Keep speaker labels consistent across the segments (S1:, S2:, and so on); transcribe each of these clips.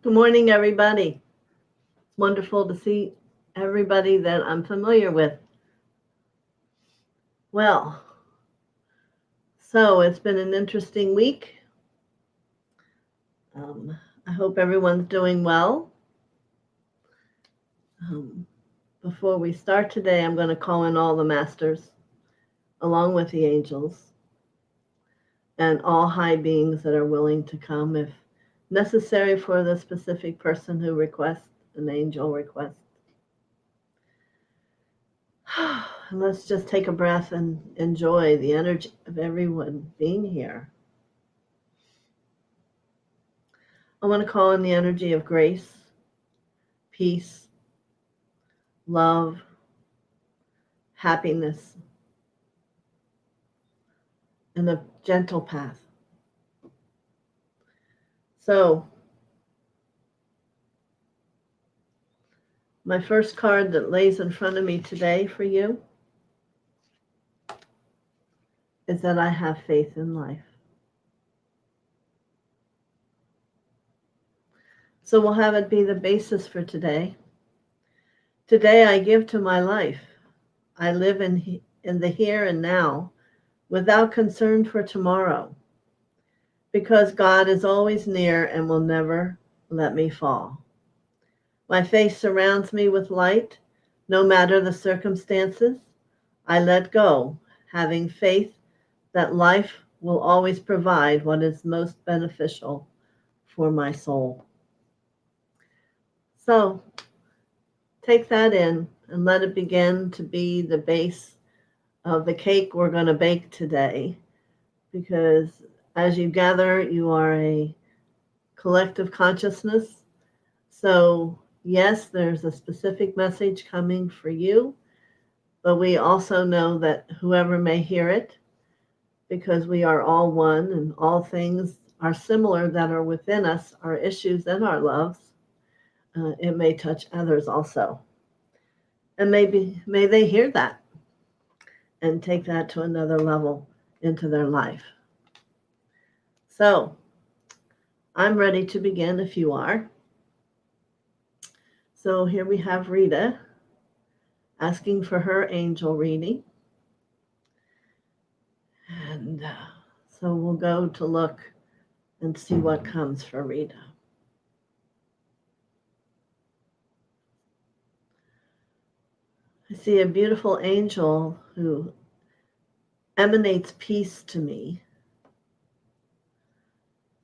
S1: Good morning, everybody. It's wonderful to see everybody that I'm familiar with. Well, so it's been an interesting week. I hope everyone's doing well. Um, Before we start today, I'm going to call in all the masters, along with the angels, and all high beings that are willing to come if necessary for the specific person who requests an angel request. And let's just take a breath and enjoy the energy of everyone being here. I want to call in the energy of grace, peace, love, happiness, and a gentle path. So, my first card that lays in front of me today for you is that I have faith in life. So we'll have it be the basis for today. Today I give to my life. I live in the here and now without concern for tomorrow, because God is always near and will never let me fall. My faith surrounds me with light, no matter the circumstances. I let go, having faith that life will always provide what is most beneficial for my soul. So take that in and let it begin to be the base of the cake we're going to bake today, because as you gather, you are a collective consciousness. So yes, there's a specific message coming for you, but we also know that whoever may hear it, because we are all one and all things are similar that are within us, our issues and our loves, it may touch others also. And may they hear that and take that to another level into their life. So I'm ready to begin if you are. So here we have Rita asking for her angel reading. And so we'll go to look and see what comes for Rita. I see a beautiful angel who emanates peace to me.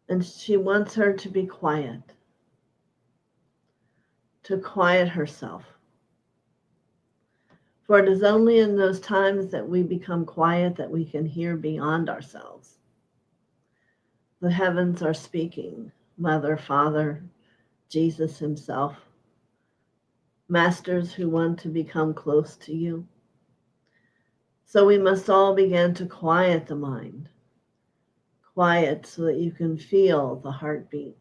S1: And she wants her to be quiet, to quiet herself. For it is only in those times that we become quiet that we can hear beyond ourselves. The heavens are speaking, Mother, Father, Jesus himself, masters who want to become close to you. So we must all begin to quiet the mind, quiet so that you can feel the heartbeat,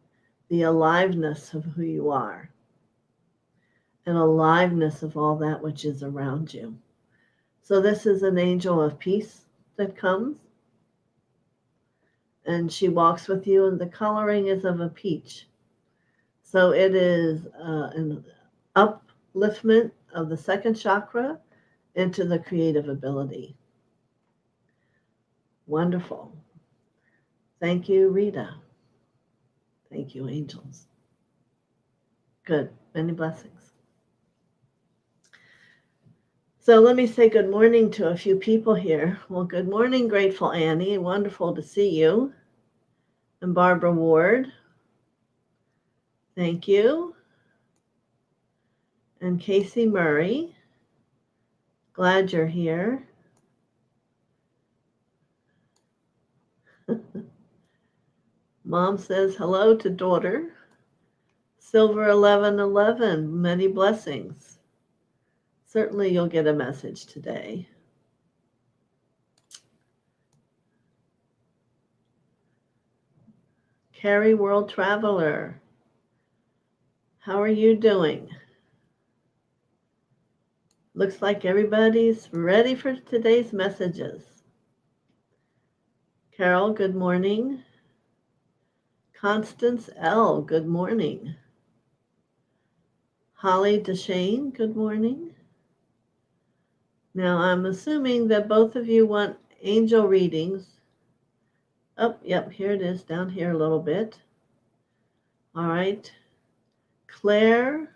S1: the aliveness of who you are, and aliveness of all that which is around you. So this is an angel of peace that comes, and she walks with you, and the coloring is of a peach. So it is an upliftment of the second chakra into the creative ability. Wonderful. Thank you, Rita. Thank you, angels. Good. Many blessings. So let me say good morning to a few people here. Well, good morning, Grateful Annie. Wonderful to see you. And Barbara Ward. Thank you. And Casey Murray. Glad you're here. Mom says hello to daughter. Silver 1111, many blessings. Certainly you'll get a message today. Carrie World Traveler, how are you doing? Looks like everybody's ready for today's messages. Carol, good morning. Constance L., good morning. Holly DeShane, good morning. Now, I'm assuming that both of you want angel readings. Oh, yep, here it is, down here a little bit. All right. Claire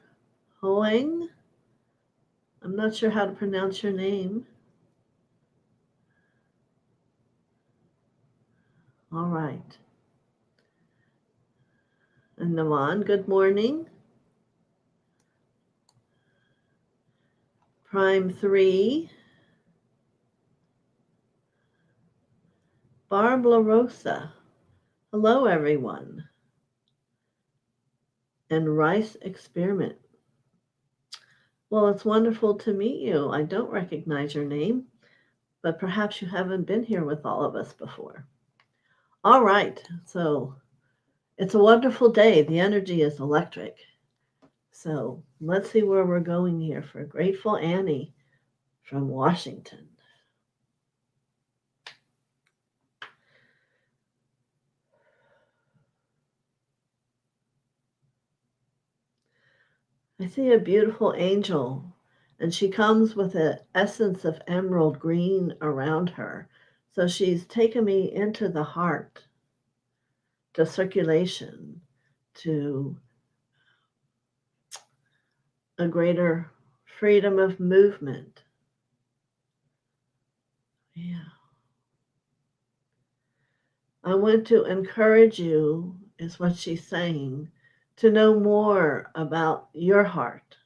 S1: Hoang. I'm not sure how to pronounce your name. All right. And Naman, good morning. Prime 3. Barb LaRosa. Hello, everyone. And Rice Experiment. Well, it's wonderful to meet you. I don't recognize your name, but perhaps you haven't been here with all of us before. All right, so it's a wonderful day. The energy is electric. So let's see where we're going here for Grateful Annie from Washington. I see a beautiful angel, and she comes with an essence of emerald green around her. So she's taken me into the heart, to circulation, to a greater freedom of movement. Yeah. I want to encourage you, is what she's saying, to know more about your heart.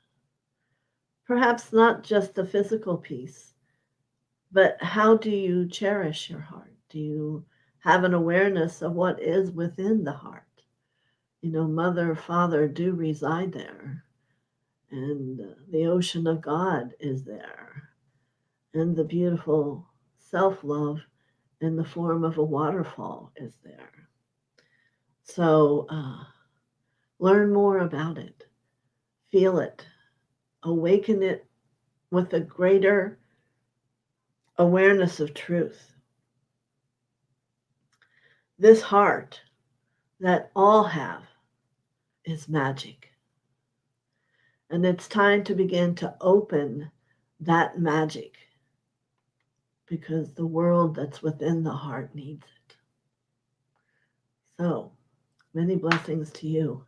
S1: Perhaps not just the physical piece, but how do you cherish your heart? Do you have an awareness of what is within the heart? You know, mother, father do reside there, and the ocean of God is there, and the beautiful self-love in the form of a waterfall is there. So learn more about it, feel it, awaken it with a greater awareness of truth. This heart that all have is magic. And it's time to begin to open that magic because the world that's within the heart needs it. So, many blessings to you.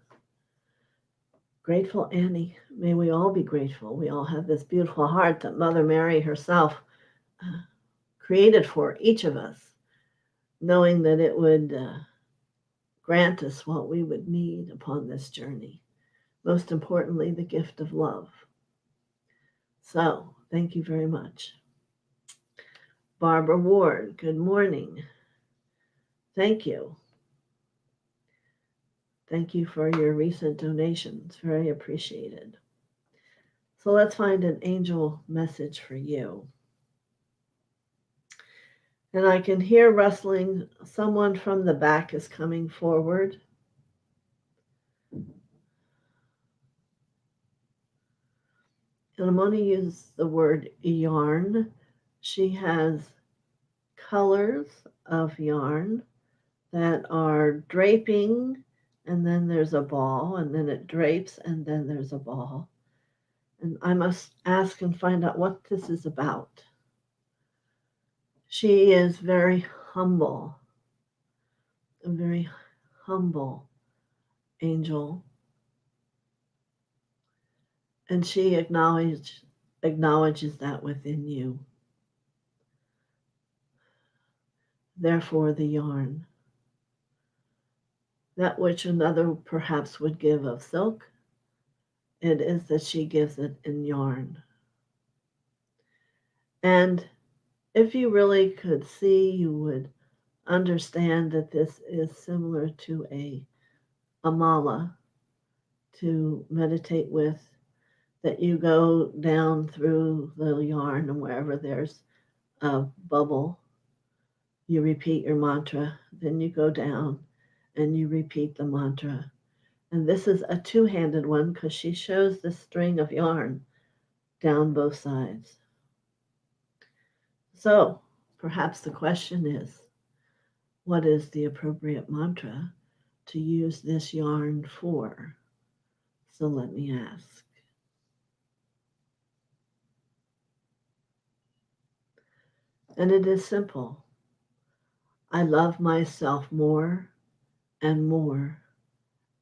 S1: Grateful Annie, may we all be grateful. We all have this beautiful heart that Mother Mary herself created for each of us, knowing that it would grant us what we would need upon this journey. Most importantly, the gift of love. So, thank you very much. Barbara Ward, good morning. Thank you. Thank you for your recent donations. Very appreciated. So let's find an angel message for you. And I can hear rustling. Someone from the back is coming forward. And I'm going to use the word yarn. She has colors of yarn that are draping, and then there's a ball, and then it drapes, and then there's a ball. And I must ask and find out what this is about. She is very humble, a very humble angel. And she acknowledges that within you. Therefore, the yarn. That which another perhaps would give of silk, it is that she gives it in yarn. And if you really could see, you would understand that this is similar to a mala to meditate with, that you go down through the yarn, and wherever there's a bubble, you repeat your mantra, then you go down and you repeat the mantra. And this is a two-handed one because she shows the string of yarn down both sides. So perhaps the question is, what is the appropriate mantra to use this yarn for? So let me ask. And it is simple. I love myself more and more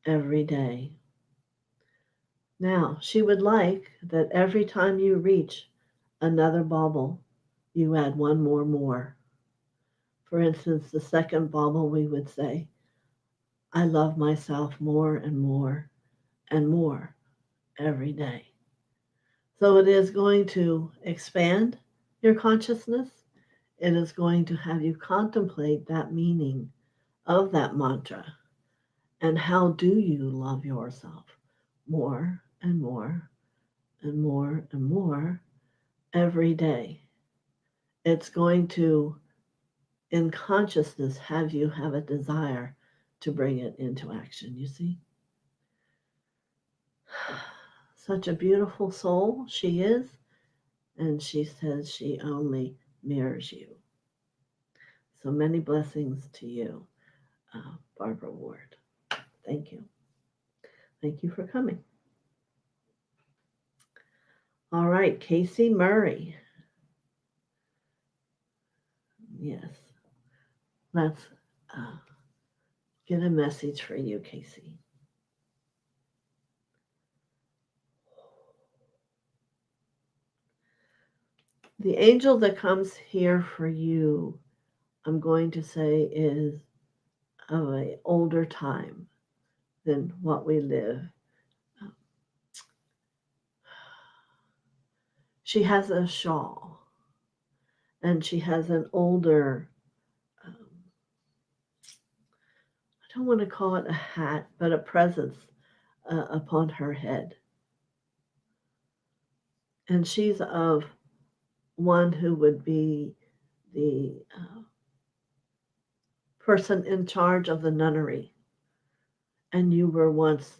S1: every day. Now, she would like that every time you reach another bauble, you add one more. For instance, the second bauble, we would say, I love myself more and more and more every day. So it is going to expand your consciousness. It is going to have you contemplate that meaning of that mantra. And how do you love yourself more and more and more and more every day? It's going to, in consciousness, have you have a desire to bring it into action, you see? Such a beautiful soul she is, and she says she only mirrors you. So many blessings to you, Barbara Ward. Thank you. Thank you for coming. All right, Casey Murray. Yes, let's get a message for you, Casey. The angel that comes here for you, I'm going to say, is of an older time than what we live. She has a shawl, and she has an older, I don't want to call it a hat, but a presence upon her head. And she's of one who would be the person in charge of the nunnery. And you were once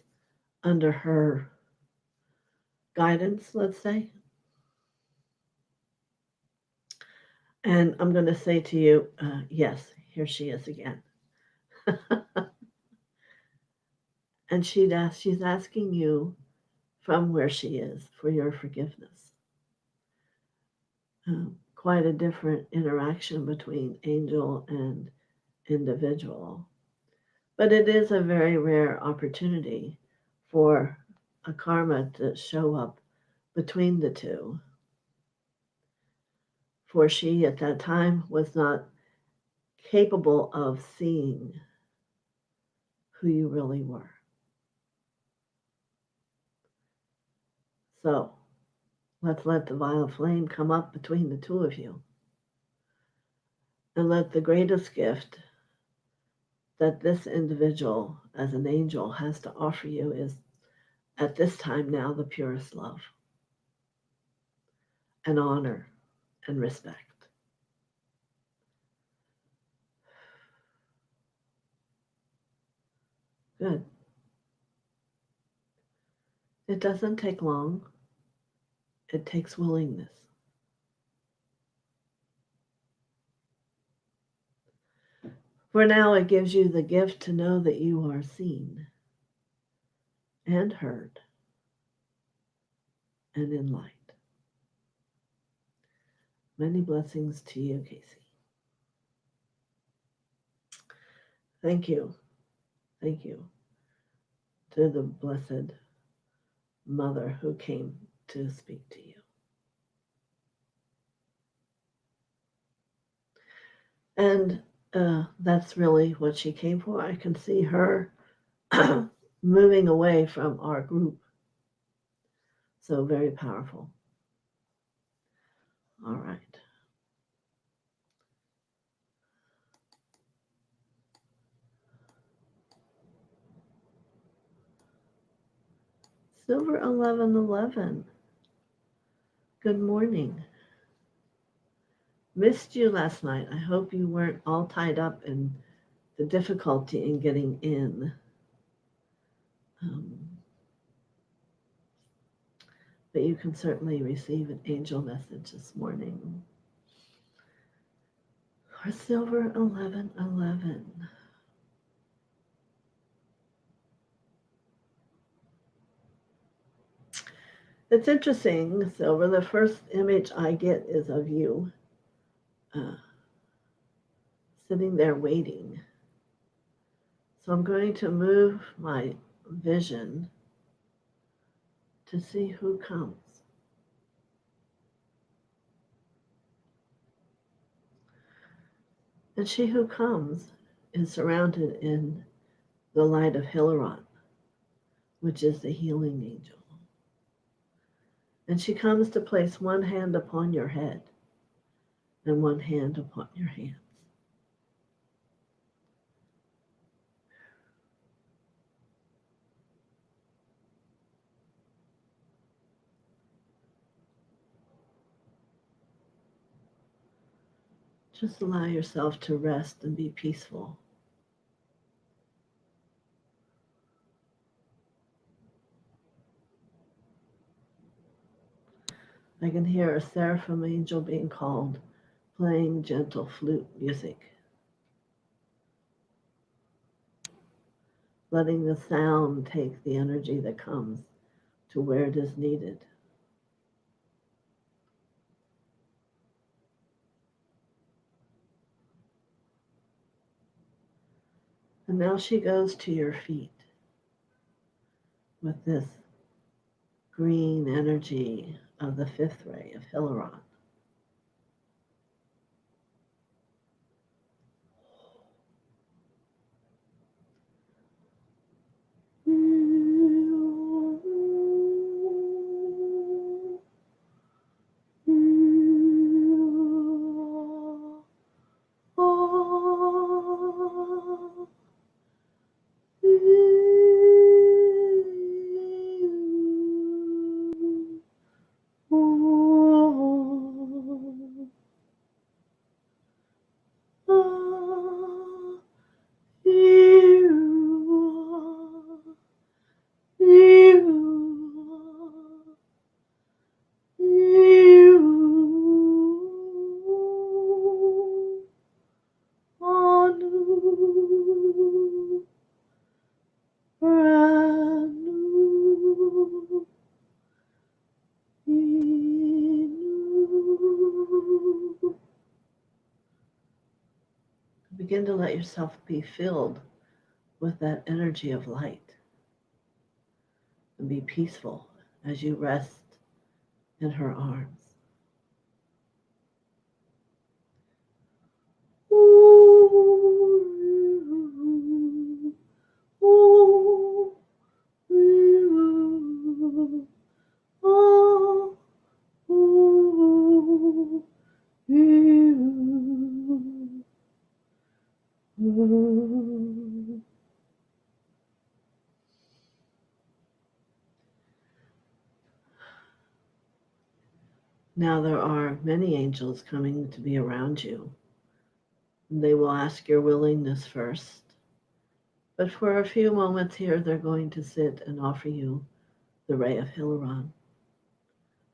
S1: under her guidance, let's say. And I'm going to say to you, yes, here she is again. And she's asking you from where she is for your forgiveness. Quite a different interaction between angel and individual. But it is a very rare opportunity for a karma to show up between the two. For she at that time was not capable of seeing who you really were. So let's let the violet flame come up between the two of you. And let the greatest gift that this individual as an angel has to offer you is, at this time now, the purest love and honor and respect. Good. It doesn't take long. It takes willingness. For now, it gives you the gift to know that you are seen and heard and in light. Many blessings to you, Casey. Thank you. Thank you to the Blessed Mother who came to speak to you. And that's really what she came for. I can see her moving away from our group. So very powerful. All right. Silver 1111. Good morning. Missed you last night. I hope you weren't all tied up in the difficulty in getting in. But you can certainly receive an angel message this morning. Or Silver 1111. It's interesting, Silver. The first image I get is of you. uh, sitting there waiting. So I'm going to move my vision to see who comes. And she who comes is surrounded in the light of Hilaron, which is the healing angel. And she comes to place one hand upon your head and one hand upon your hands. Just allow yourself to rest and be peaceful. I can hear a seraphim angel being called, playing gentle flute music, letting the sound take the energy that comes to where it is needed. And now she goes to your feet with this green energy of the fifth ray of Hilaron. Begin to let yourself be filled with that energy of light and be peaceful as you rest in her arms. Now there are many angels coming to be around you. They will ask your willingness first. But for a few moments here, they're going to sit and offer you the ray of Hilaron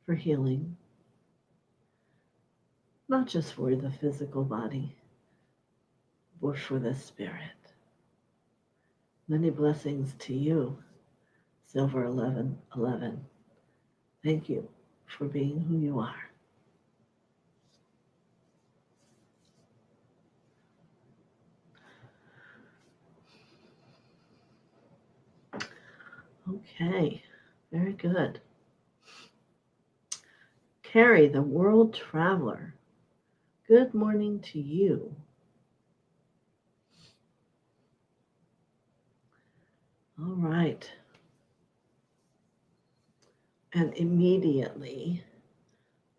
S1: for healing, not just for the physical body, but for the spirit. Many blessings to you, Silver 1111. Thank you for being who you are. Okay, very good. Carrie, the world traveler. Good morning to you. All right. And immediately,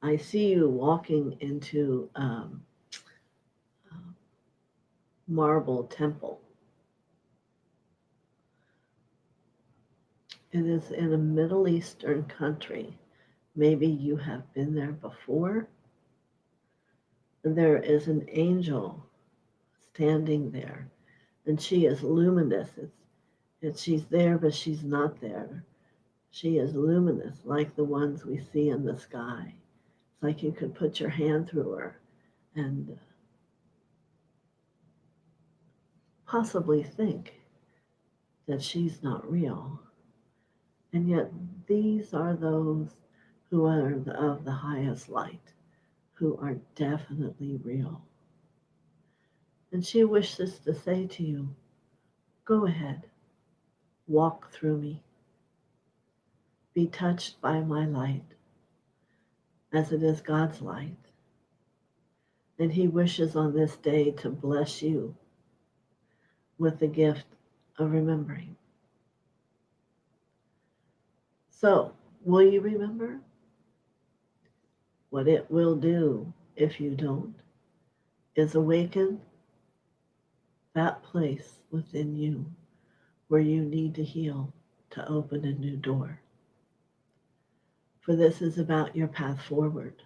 S1: I see you walking into marble temple. It is in a Middle Eastern country. Maybe you have been there before. And there is an angel standing there, and she is luminous. She's there, but she's not there. She is luminous, like the ones we see in the sky. It's like you could put your hand through her and possibly think that she's not real. And yet these are those who are of the highest light, who are definitely real. And she wishes to say to you, go ahead, walk through me, be touched by my light, as it is God's light. And he wishes on this day to bless you with the gift of remembering. So, will you remember? What it will do if you don't is awaken that place within you where you need to heal to open a new door. For this is about your path forward.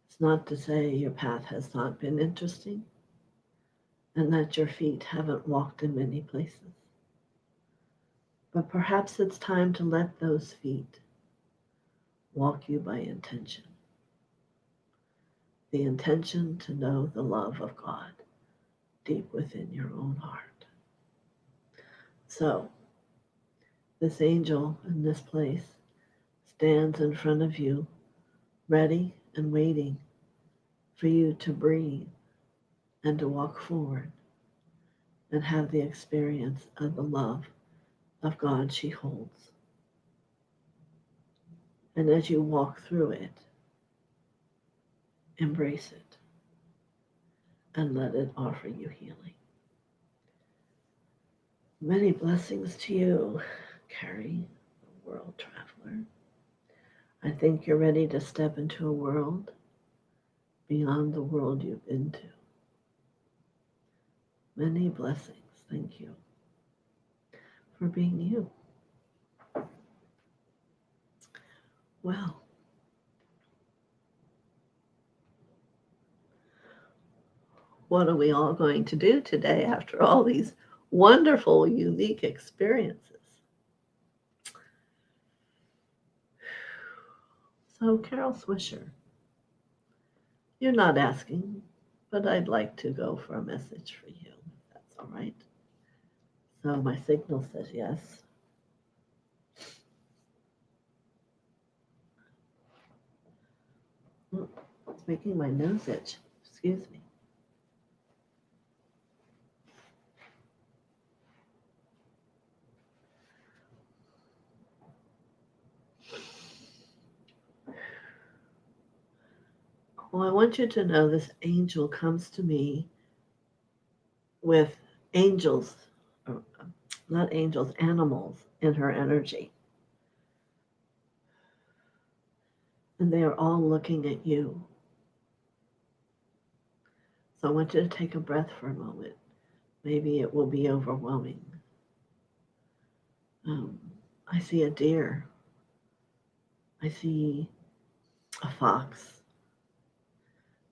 S1: It's not to say your path has not been interesting and that your feet haven't walked in many places. But perhaps it's time to let those feet walk you by intention. The intention to know the love of God deep within your own heart. So, this angel in this place stands in front of you, ready and waiting for you to breathe and to walk forward and have the experience of the love of God she holds. And as you walk through it, embrace it and let it offer you healing. Many blessings to you, Carrie, the world traveler. I think you're ready to step into a world beyond the world you've been to. Many blessings. Thank you for being you. Well, what are we all going to do today after all these wonderful, unique experiences? So, Carol Swisher, you're not asking, but I'd like to go for a message for you, if that's all right. So my signal says yes. It's making my nose itch. Excuse me. Well, I want you to know this angel comes to me with angels, or not angels, animals in her energy. And they are all looking at you. So I want you to take a breath for a moment. Maybe it will be overwhelming. I see a deer. I see a fox.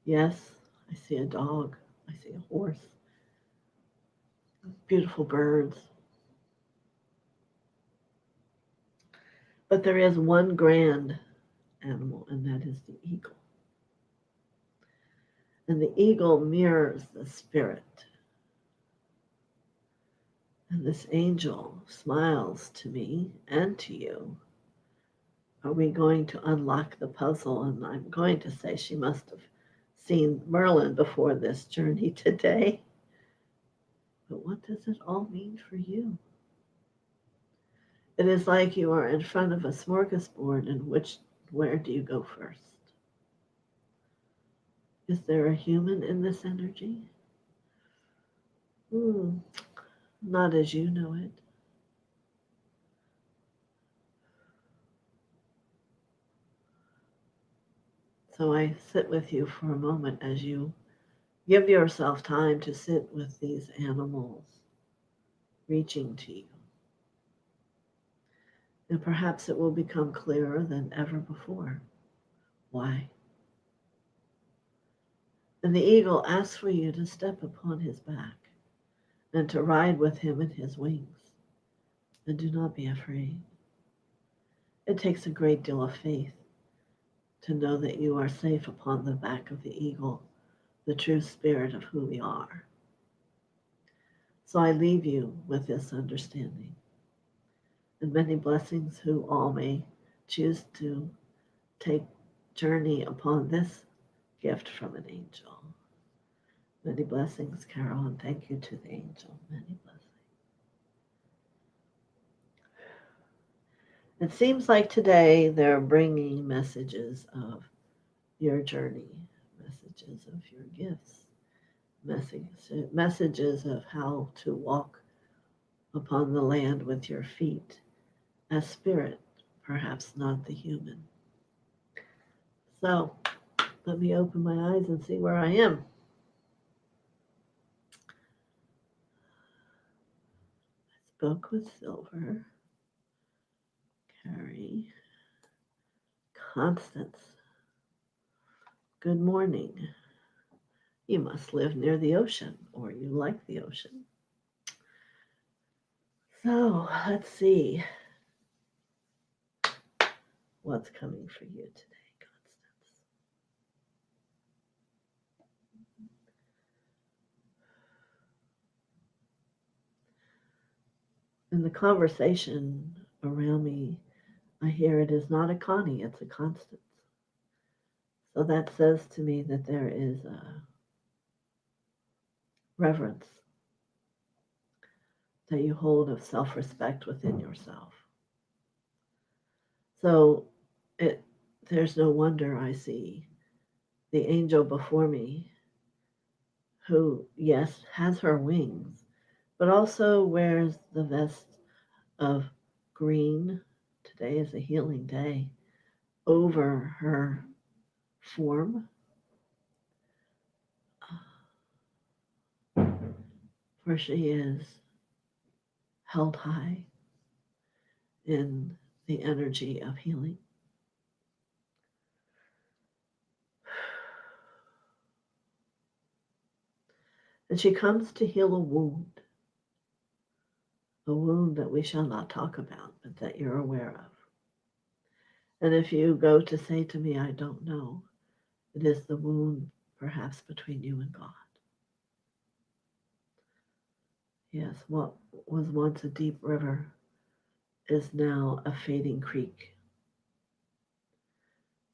S1: Yes, I see a dog. I see a horse. Beautiful birds. But there is one grand animal, and that is the eagle. And the eagle mirrors the spirit. And this angel smiles to me and to you. Are we going to unlock the puzzle? And I'm going to say she must have seen Merlin before this journey today. But what does it all mean for you? It is like you are in front of a smorgasbord, and where do you go first? Is there a human in this energy? Not as you know it. So I sit with you for a moment as you give yourself time to sit with these animals reaching to you. And perhaps it will become clearer than ever before. Why? And the eagle asks for you to step upon his back and to ride with him in his wings. And do not be afraid. It takes a great deal of faith to know that you are safe upon the back of the eagle, the true spirit of who we are. So I leave you with this understanding. And many blessings who all may choose to take journey upon this gift from an angel. Many blessings, Carol, and thank you to the angel. Many blessings. It seems like today they're bringing messages of your journey, messages of your gifts, messages of how to walk upon the land with your feet as spirit, perhaps not the human. So let me open my eyes and see where I am. I spoke with Silver, Carrie, Constance. Good morning. You must live near the ocean, or you like the ocean. So let's see what's coming for you today, Constance. In the conversation around me, I hear it is not a Connie, it's a Constance. So that says to me that there is a reverence that you hold of self-respect within yourself. So there's no wonder I see the angel before me who, yes, has her wings, but also wears the vest of green. Today is a healing day over her form, for she is held high in the energy of healing. And she comes to heal a wound that we shall not talk about, but that you're aware of. And if you go to say to me, I don't know, it is the wound perhaps between you and God. Yes, what was once a deep river is now a fading creek.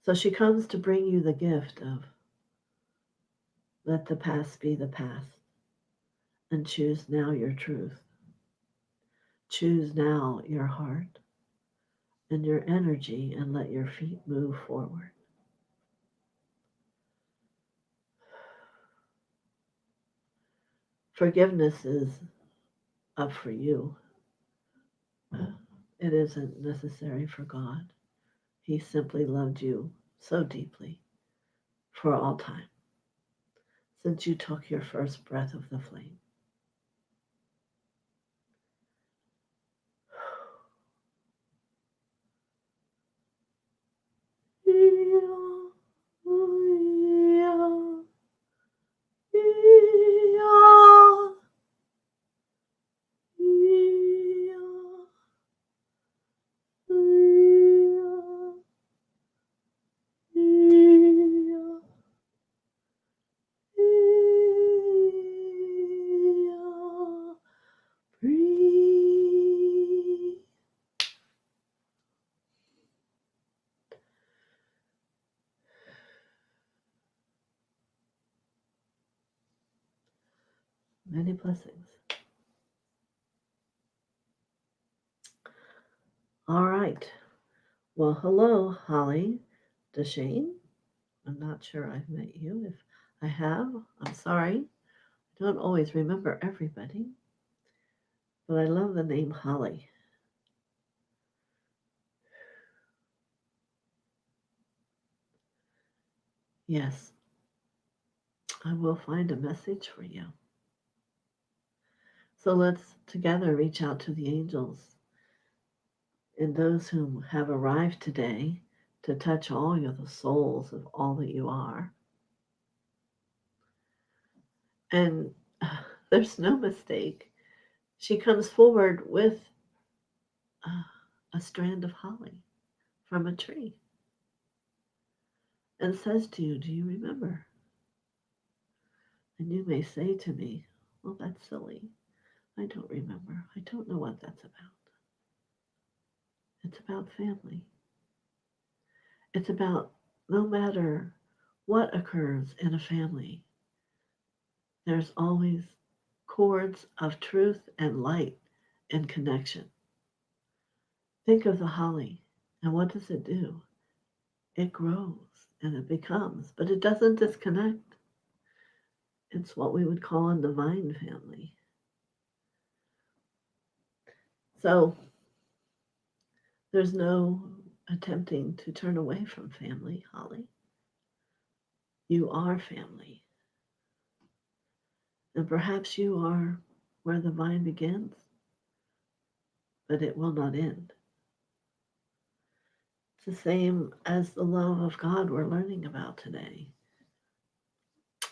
S1: So she comes to bring you the gift of let the past be the past and choose now your truth. Choose now your heart and your energy and let your feet move forward. Forgiveness is up for you. It isn't necessary for God. He simply loved you so deeply for all time since you took your first breath of the flame. Breathe. Many blessings. All right. Well, hello, Holly DeShane. I'm not sure I've met you. If I have, I'm sorry. I don't always remember everybody, but I love the name Holly. Yes, I will find a message for you. So let's together reach out to the angels and those whom have arrived today to touch all of the souls of all that you are. And there's no mistake. She comes forward with a strand of holly from a tree and says to you, do you remember? And you may say to me, well, that's silly. I don't remember. I don't know what that's about. It's about family. It's about no matter what occurs in a family, there's always cords of truth and light and connection. Think of the holly, and what does it do? It grows and it becomes, but it doesn't disconnect. It's what we would call a divine family. So there's no attempting to turn away from family, Holly. You are family. And perhaps you are where the vine begins, but it will not end. It's the same as the love of God we're learning about today.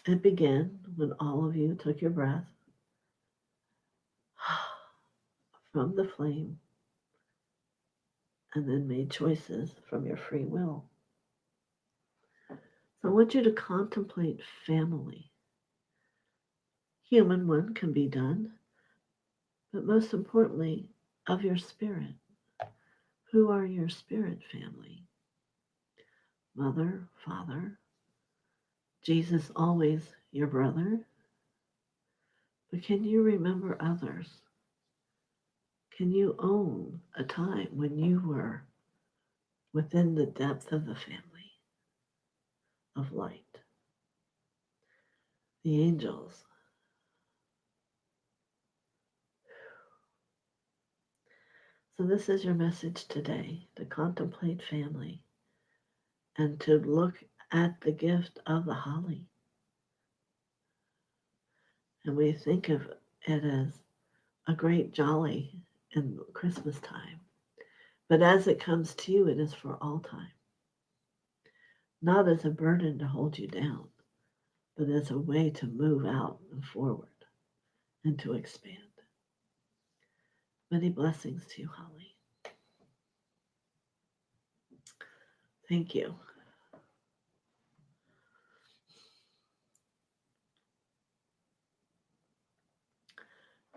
S1: It began when all of you took your breath from the flame and then made choices from your free will. So I want you to contemplate family. Human one can be done, but most importantly, of your spirit. Who are your spirit family? Mother, father, Jesus always your brother. But can you remember others? Can you own a time when you were within the depth of the family of light? The angels. So this is your message today, to contemplate family and to look at the gift of the holly. And we think of it as a great jolly in Christmas time. But as it comes to you, it is for all time. Not as a burden to hold you down, but as a way to move out and forward and to expand. Many blessings to you, Holly. Thank you.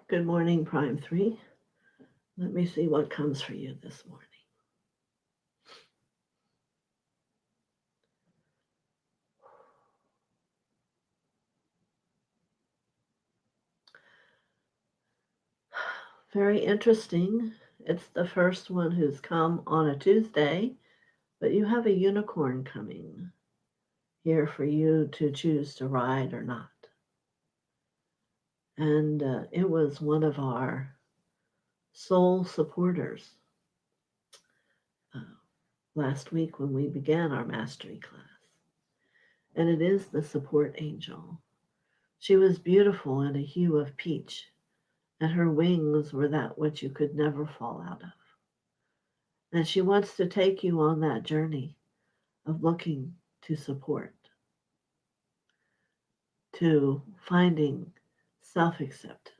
S1: Good morning, Prime 3. Let me see what comes for you this morning. Very interesting. It's the first one who's come on a Tuesday, but you have a unicorn coming here for you to choose to ride or not. And it was one of our soul supporters uh, last week when we began our mastery class. And it is the support angel. She was beautiful in a hue of peach, and her wings were that which you could never fall out of. And she wants to take you on that journey of looking to support, to finding self-acceptance.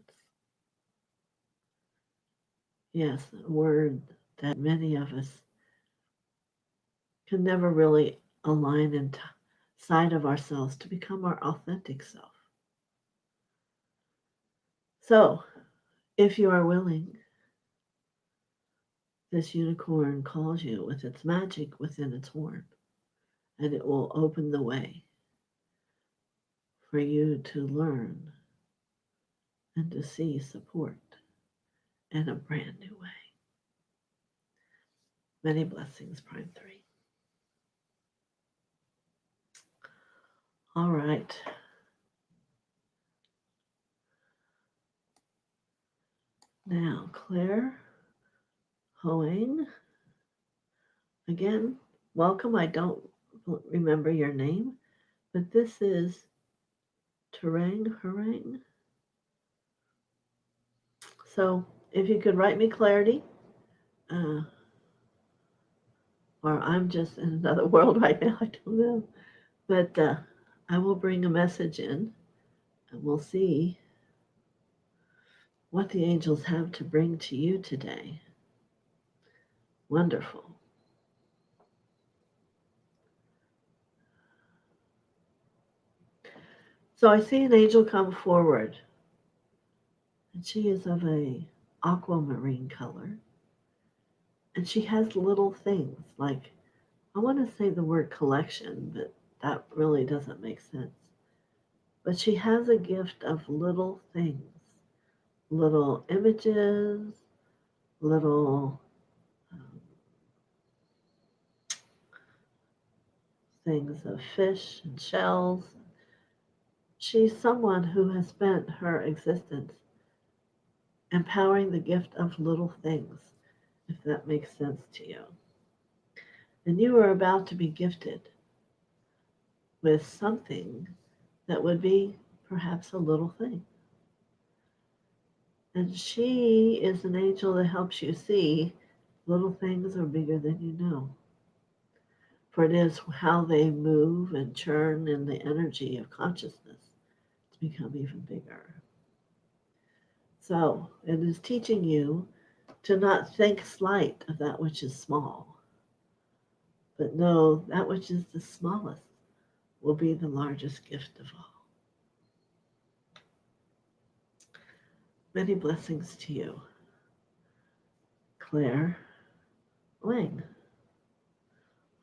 S1: Yes, a word that many of us can never really align inside of ourselves to become our authentic self. So, if you are willing, this unicorn calls you with its magic within its horn, and it will open the way for you to learn and to see support in a brand new way. Many blessings, Prime 3. All right. Now, Claire Hoang, again, welcome. I don't remember your name, but this is Terang Harang. So if you could write me clarity, or I'm just in another world right now, I don't know. But I will bring a message in, and we'll see what the angels have to bring to you today. Wonderful. So I see an angel come forward, and she is of a aquamarine color, and she has little things like I want to say the word collection, but that really doesn't make sense. But she has a gift of little things, little images, little things of fish and shells. She's someone who has spent her existence empowering the gift of little things, if that makes sense to you. And you are about to be gifted with something that would be perhaps a little thing. And she is an angel that helps you see little things are bigger than you know. For it is how they move and churn in the energy of consciousness to become even bigger. So it is teaching you to not think slight of that which is small, but know that which is the smallest will be the largest gift of all. Many blessings to you, Claire Wing.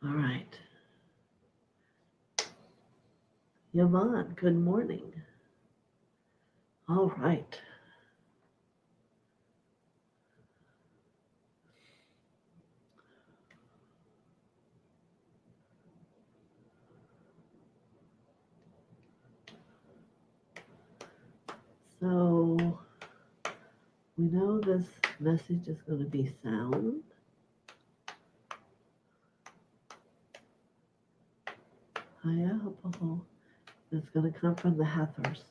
S1: All right. Yvonne, good morning. All right. So we know this message is going to be sound. It's going to come from the Hathors.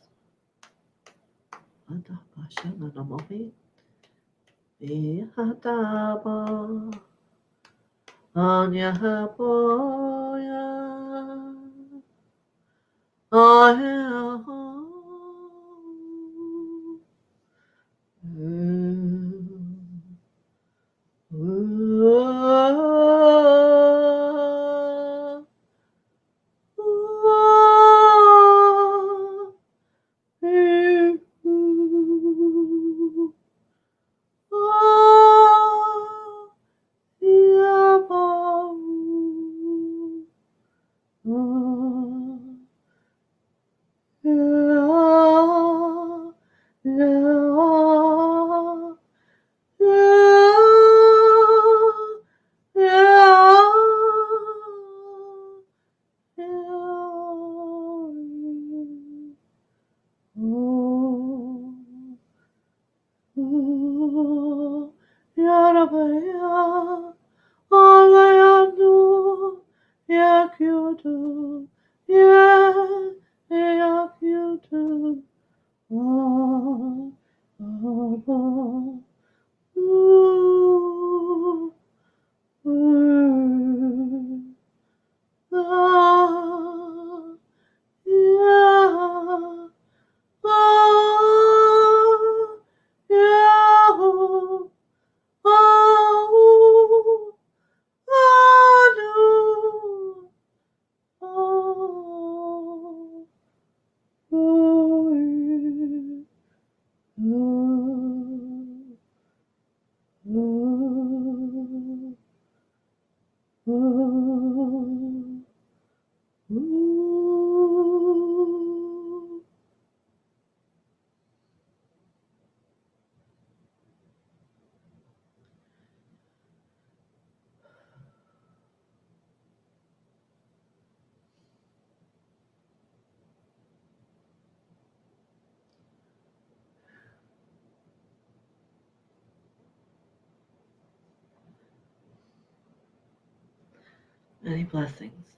S1: Many blessings.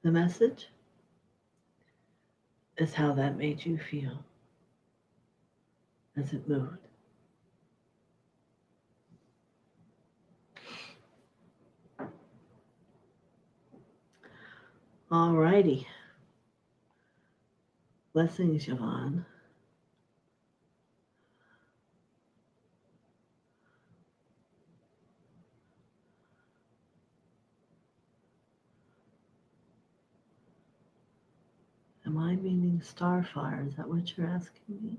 S1: The message is how that made you feel as it moved. All righty. Blessings, Yvonne. Am I meaning starfire? Is that what you're asking me?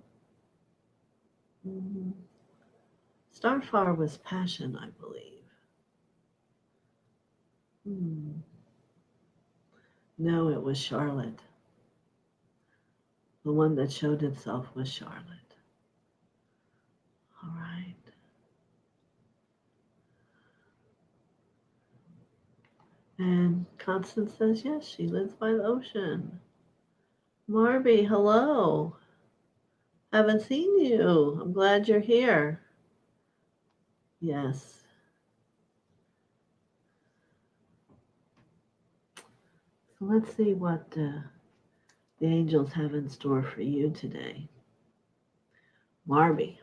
S1: Mm-hmm. Starfire was passion, I believe. No, it was Charlotte. The one that showed itself was Charlotte. All right. And Constance says, yes, she lives by the ocean. Marby, hello. Haven't seen you. I'm glad you're here. Yes. So let's see what the angels have in store for you today. Marby.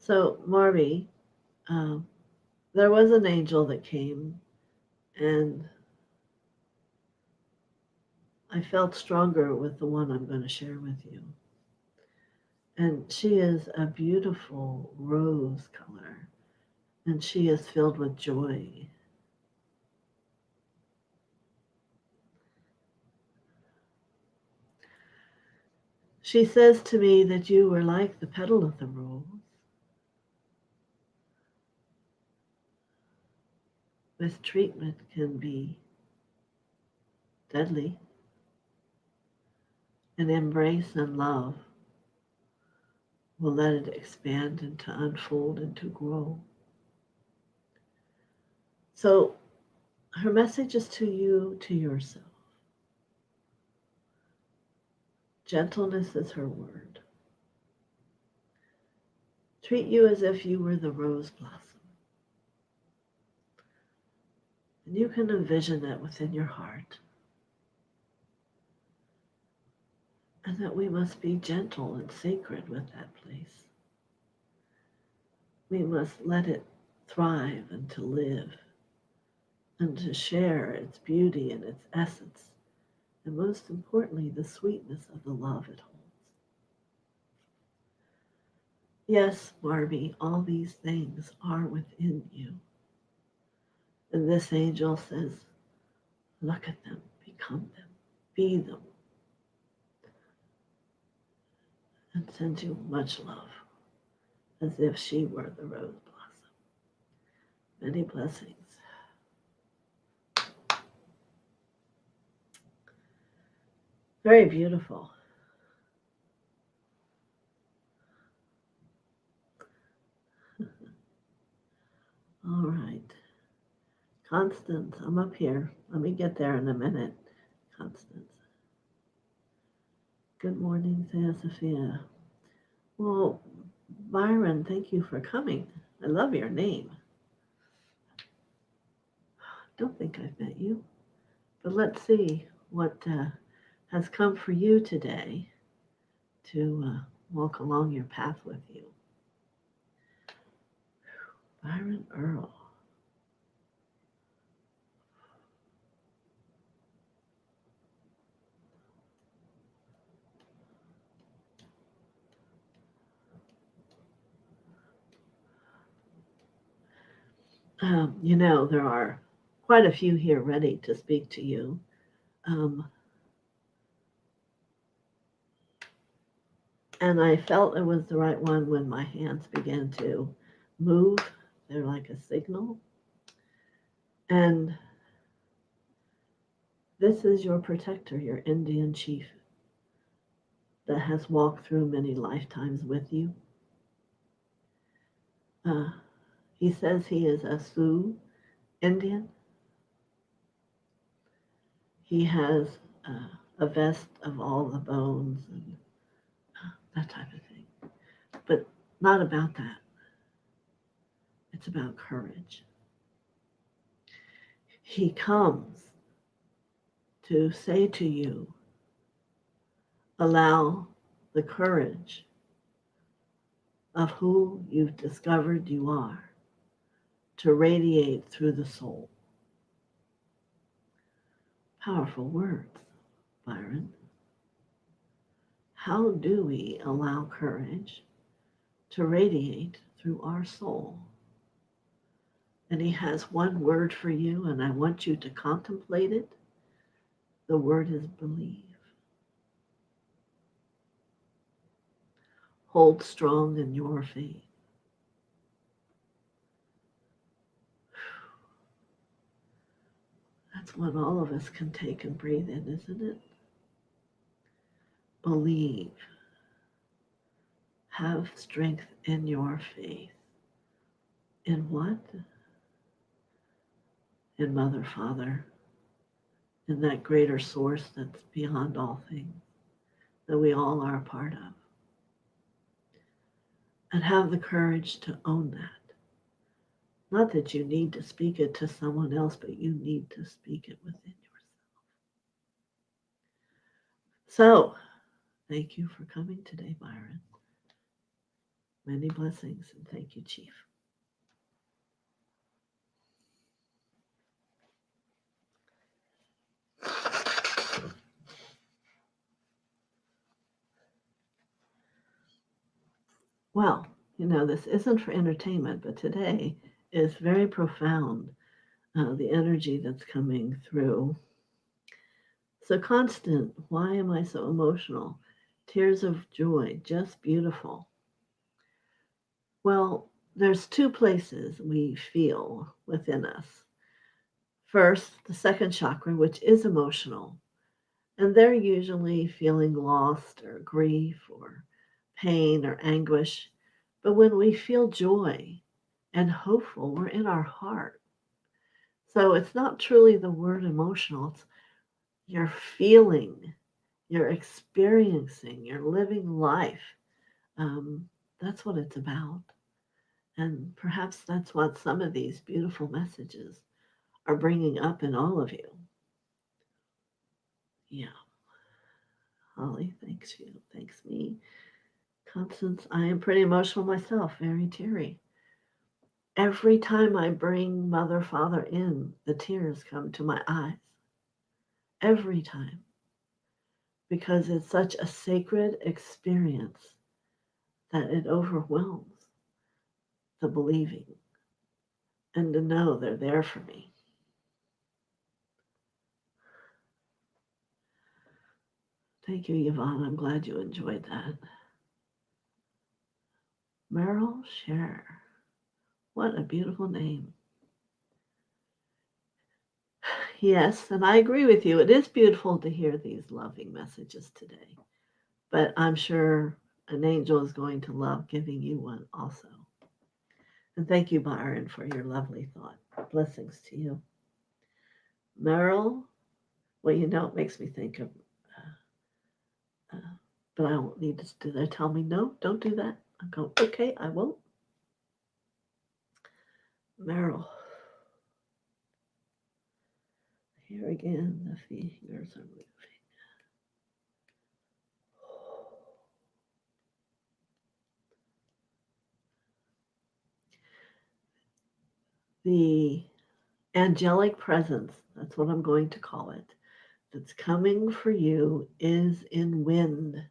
S1: So, Marby, there was an angel that came, and I felt stronger with the one I'm going to share with you. And she is a beautiful rose color, and she is filled with joy. She says to me that you were like the petal of the rose, with treatment can be deadly, and embrace and love will let it expand and to unfold and to grow. So her message is to you, to yourself. Gentleness is her word. Treat you as if you were the rose blossom. And you can envision that within your heart. And that we must be gentle and sacred with that place. We must let it thrive and to live and to share its beauty and its essence, and most importantly, the sweetness of the love it holds. Yes, Barbie, all these things are within you. And this angel says, look at them, become them, be them, and sends you much love, as if she were the rose blossom. Many blessings. Very beautiful. All right. Constance, I'm up here. Let me get there in a minute. Constance. Good morning, TheoSophia. Well, Byron, thank you for coming. I love your name. Don't think I've met you, but let's see what has come for you today to walk along your path with you. Byron Earl. There are quite a few here ready to speak to you. And I felt it was the right one when my hands began to move. They're like a signal. And this is your protector, your Indian chief that has walked through many lifetimes with you. He says he is a Sioux Indian. He has a vest of all the bones and that type of thing. But not about that. It's about courage. He comes to say to you, allow the courage of who you've discovered you are to radiate through the soul. Powerful words, Byron. How do we allow courage to radiate through our soul? And he has one word for you, and I want you to contemplate it. The word is believe. Hold strong in your faith. That's what all of us can take and breathe in, isn't it? Believe. Have strength in your faith. In what? In Mother, Father, in that greater source that's beyond all things, that we all are a part of. And have the courage to own that. Not that you need to speak it to someone else, but you need to speak it within yourself. So, thank you for coming today, Byron. Many blessings, and thank you, Chief. Well, this isn't for entertainment, but today is very profound, the energy that's coming through. So constant, why am I so emotional? Tears of joy, just beautiful. Well, there's two places we feel within us. First, the second chakra, which is emotional, and they're usually feeling lost or grief or pain or anguish. But when we feel joy and hopeful, we're in our heart. So it's not truly the word emotional, it's you're feeling, you're experiencing, you're living life. That's what it's about. And perhaps that's what some of these beautiful messages are bringing up in all of you. Yeah. Holly, thanks you. Thanks me. Constance, I am pretty emotional myself, very teary. Every time I bring Mother, Father in, the tears come to my eyes. Every time. Because it's such a sacred experience that it overwhelms the believing and to know they're there for me. Thank you, Yvonne. I'm glad you enjoyed that. Meryl Scher. What a beautiful name. Yes, and I agree with you. It is beautiful to hear these loving messages today. But I'm sure an angel is going to love giving you one also. And thank you, Byron, for your lovely thought. Blessings to you. Meryl, well, it makes me think of, but I don't need to do that. Tell me, no, don't do that. I go, okay, I won't. Meryl. Here again, the fingers are moving. The angelic presence, that's what I'm going to call it, that's coming for you is in wind.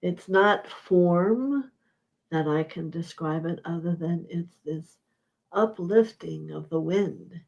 S1: It's not form that I can describe it other than it's this uplifting of the wind.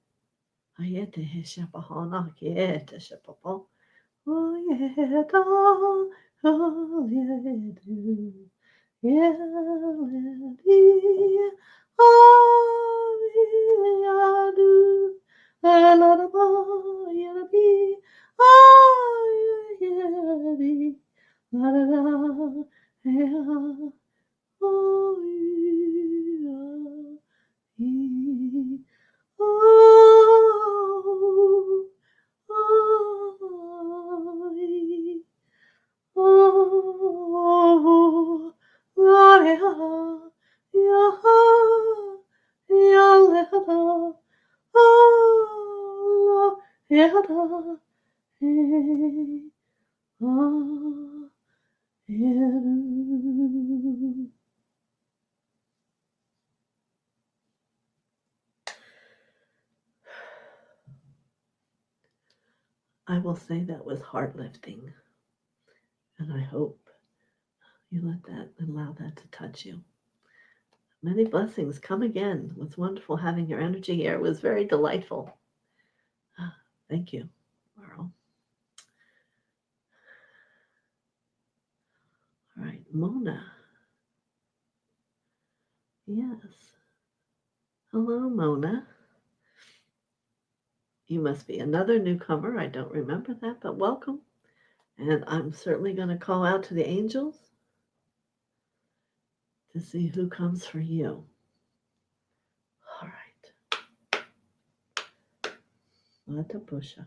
S1: I will say that was heart lifting, and I hope you let that allow that to touch you. Many blessings. Come again. It was wonderful having your energy here. It was very delightful. Thank you, Merle. All right, Mona. Yes. Hello, Mona. You must be another newcomer. I don't remember that, but welcome. And I'm certainly going to call out to the angels to see who comes for you. All right. Latapusha.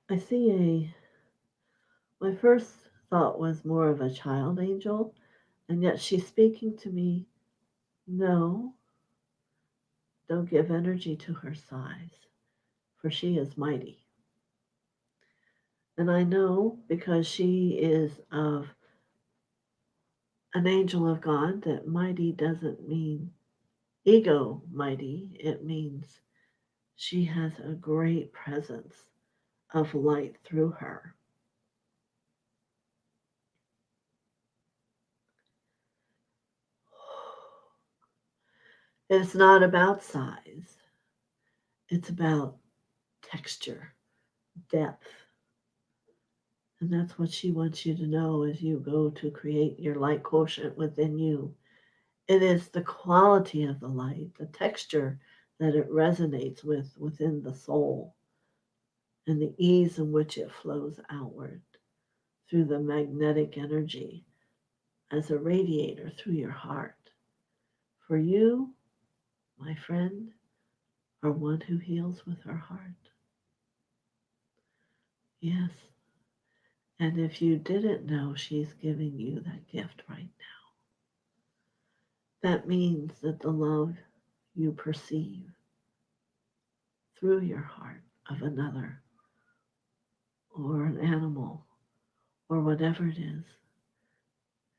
S1: I see my first thought was more of a child angel, and yet she's speaking to me. No, don't give energy to her size, for she is mighty. And I know because she is of an angel of God that mighty doesn't mean ego mighty. It means she has a great presence of light through her. It's not about size. It's about texture, depth. And that's what she wants you to know as you go to create your light quotient within you. It is the quality of the light, the texture that it resonates with within the soul, and the ease in which it flows outward through the magnetic energy as a radiator through your heart. For you, my friend, are one who heals with her heart. Yes. And if you didn't know, she's giving you that gift right now. That means that the love you perceive through your heart of another or an animal or whatever it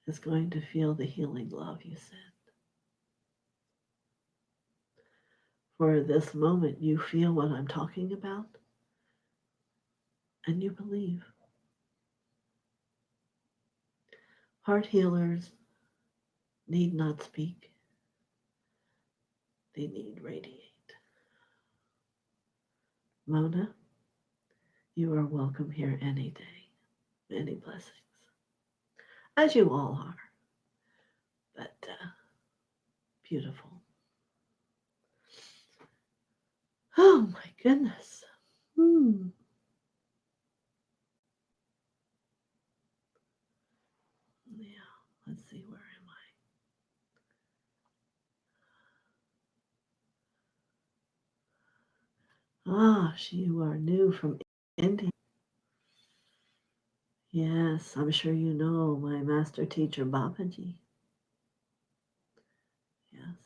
S1: is going to feel the healing love you send. For this moment, you feel what I'm talking about and you believe. Heart healers need not speak. They need radiate. Mona, you are welcome here any day. Many blessings. As you all are. But beautiful. Oh my goodness. Yeah, let's see, where am I? You are new from India. Yes, I'm sure you know my master teacher Babaji. Yes.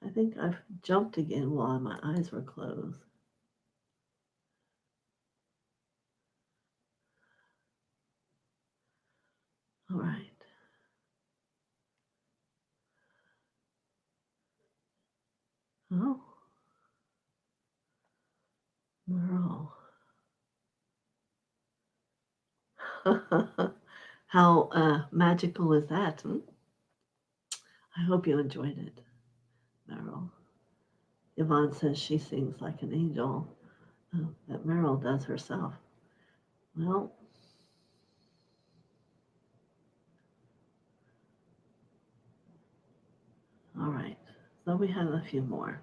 S1: I think I've jumped again while my eyes were closed. All right. Oh, Merle. How magical is that? I hope you enjoyed it, Merle. Yvonne says she sings like an angel, that Merle does herself. Well, all right. So we have a few more.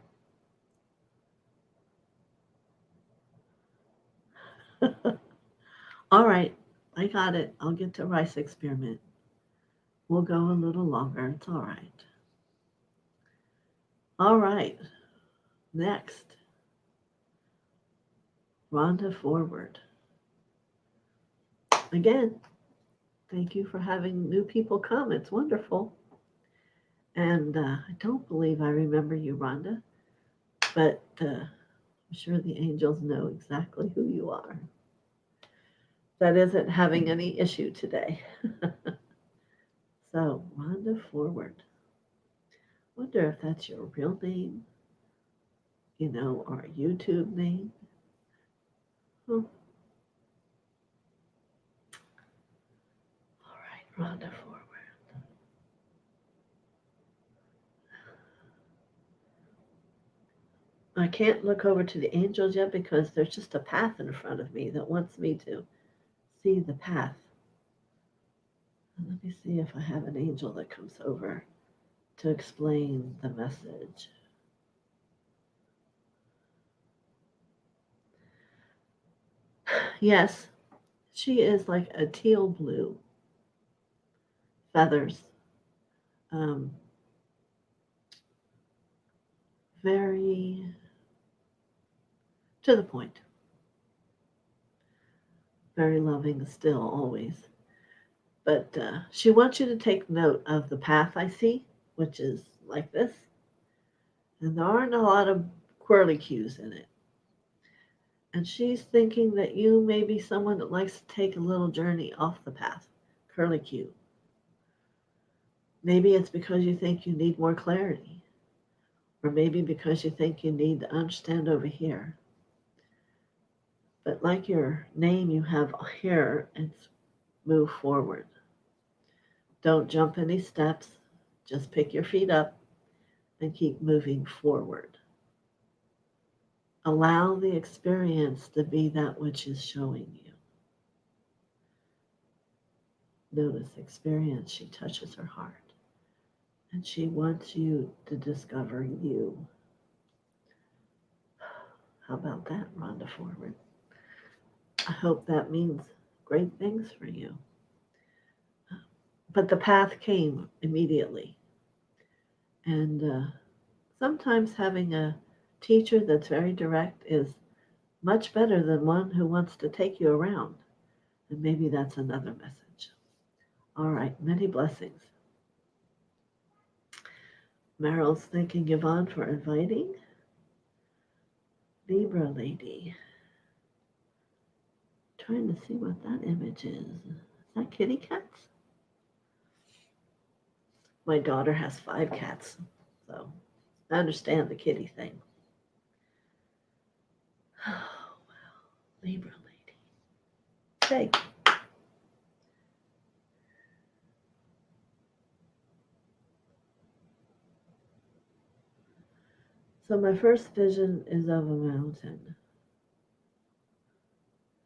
S1: All right. I got it. I'll get to rice experiment. We'll go a little longer. It's all right. All right. Next, Rhonda Forward. Again, thank you for having new people come. It's wonderful. And I don't believe I remember you, Rhonda, but I'm sure the angels know exactly who you are. That isn't having any issue today. So, Rhonda Forward. Wonder if that's your real name, or a YouTube name. Oh, all right, Rhonda forward. I can't look over to the angels yet because there's just a path in front of me that wants me to see the path. And let me see if I have an angel that comes over to explain the message. Yes, she is like a teal blue, feathers, um, very to the point, very loving still, always. But she wants you to take note of the path I see, which is like this. And there aren't a lot of quirlicues in it. And she's thinking that you may be someone that likes to take a little journey off the path, curlicue. Maybe it's because you think you need more clarity, or maybe because you think you need to understand over here. But like your name you have here, it's move forward. Don't jump any steps. Just pick your feet up and keep moving forward. Allow the experience to be that which is showing you. Notice experience, she touches her heart. And she wants you to discover you. How about that, Rhonda Forward? I hope that means great things for you. But the path came immediately. And sometimes having a teacher that's very direct is much better than one who wants to take you around. And maybe that's another message. All right, many blessings. Meryl's thanking Yvonne for inviting. Libra lady. Trying to see what that image is. Is that kitty cats? My daughter has 5 cats, so I understand the kitty thing. Oh, wow. Libra lady. Hey. So my first vision is of a mountain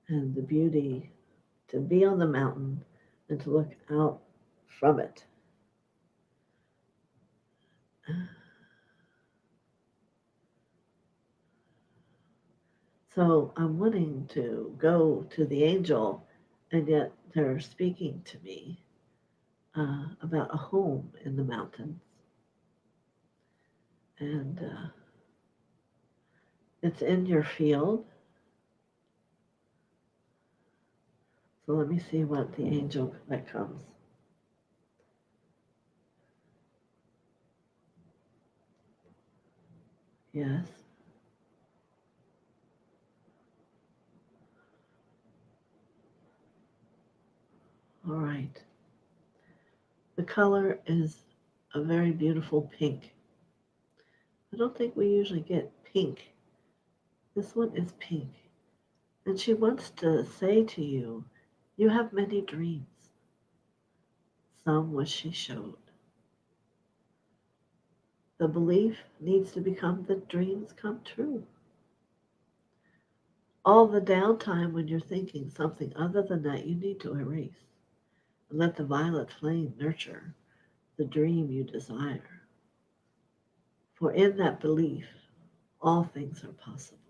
S1: and the beauty to be on the mountain and to look out from it. So I'm wanting to go to the angel, and yet they're speaking to me about a home in the mountains. And it's in your field. So let me see what the angel that comes. Yes. All right. The color is a very beautiful pink. I don't think we usually get pink. This one is pink. And she wants to say to you, you have many dreams. Some which she showed. The belief needs to become that dreams come true. All the downtime when you're thinking something other than that, you need to erase and let the violet flame nurture the dream you desire. For in that belief, all things are possible.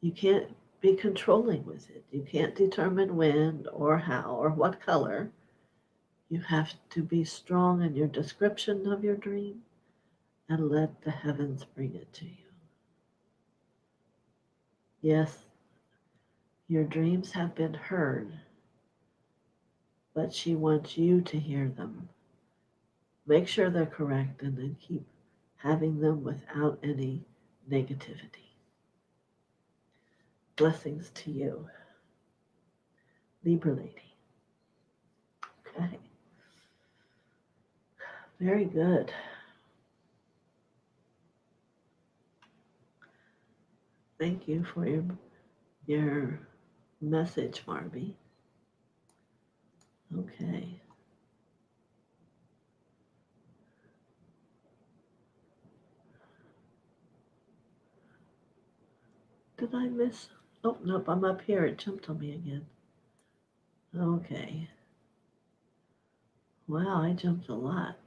S1: You can't be controlling with it. You can't determine when or how or what color. You have to be strong in your description of your dream and let the heavens bring it to you. Yes, your dreams have been heard, but she wants you to hear them. Make sure they're correct and then keep having them without any negativity. Blessings to you, Libra lady. Okay. Very good. Thank you for your message, Barbie. Okay. Did I miss? Oh, nope, I'm up here. It jumped on me again. Okay. Wow, I jumped a lot.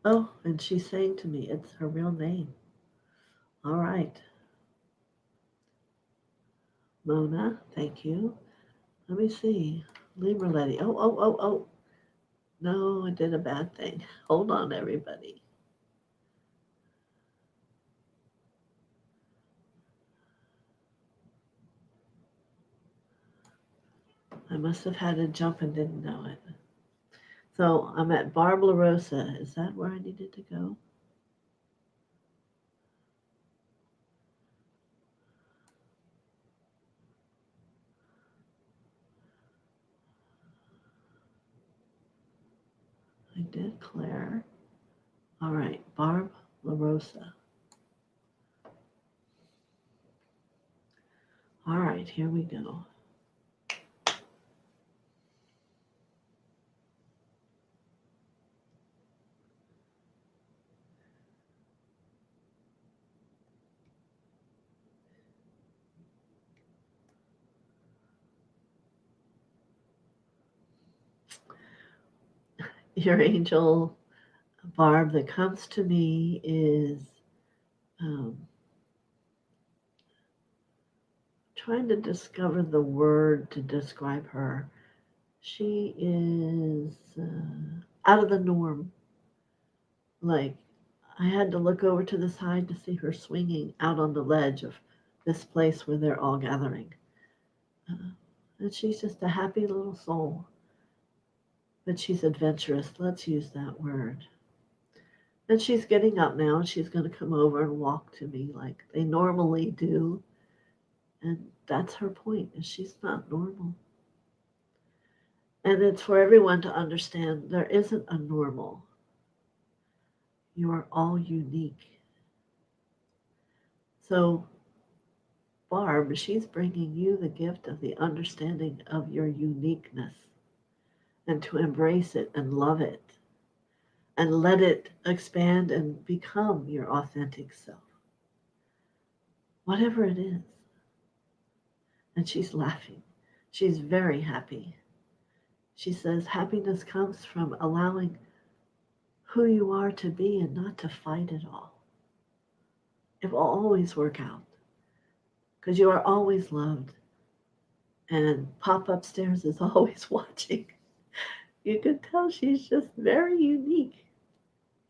S1: Oh, and she's saying to me it's her real name. All right. Mona, thank you. Let me see. Libra Lady. Oh. No, I did a bad thing. Hold on, everybody. I must have had a jump and didn't know it. So I'm at Barb LaRosa. Is that where I needed to go? I did Claire. All right, Barb LaRosa. All right, here we go. Your angel, Barb, that comes to me is um, trying to discover the word to describe her. She is out of the norm. Like, I had to look over to the side to see her swinging out on the ledge of this place where they're all gathering. Uh, and she's just a happy little soul. But she's adventurous. Let's use that word. And she's getting up now and she's going to come over and walk to me like they normally do. And that's her point, is she's not normal. And it's for everyone to understand there isn't a normal. You are all unique. So, Barb, she's bringing you the gift of the understanding of your uniqueness and to embrace it and love it and let it expand and become your authentic self, whatever it is. And she's laughing. She's very happy. She says happiness comes from allowing who you are to be and not to fight it all. It will always work out because you are always loved. And Pop Upstairs is always watching. You can tell she's just very unique.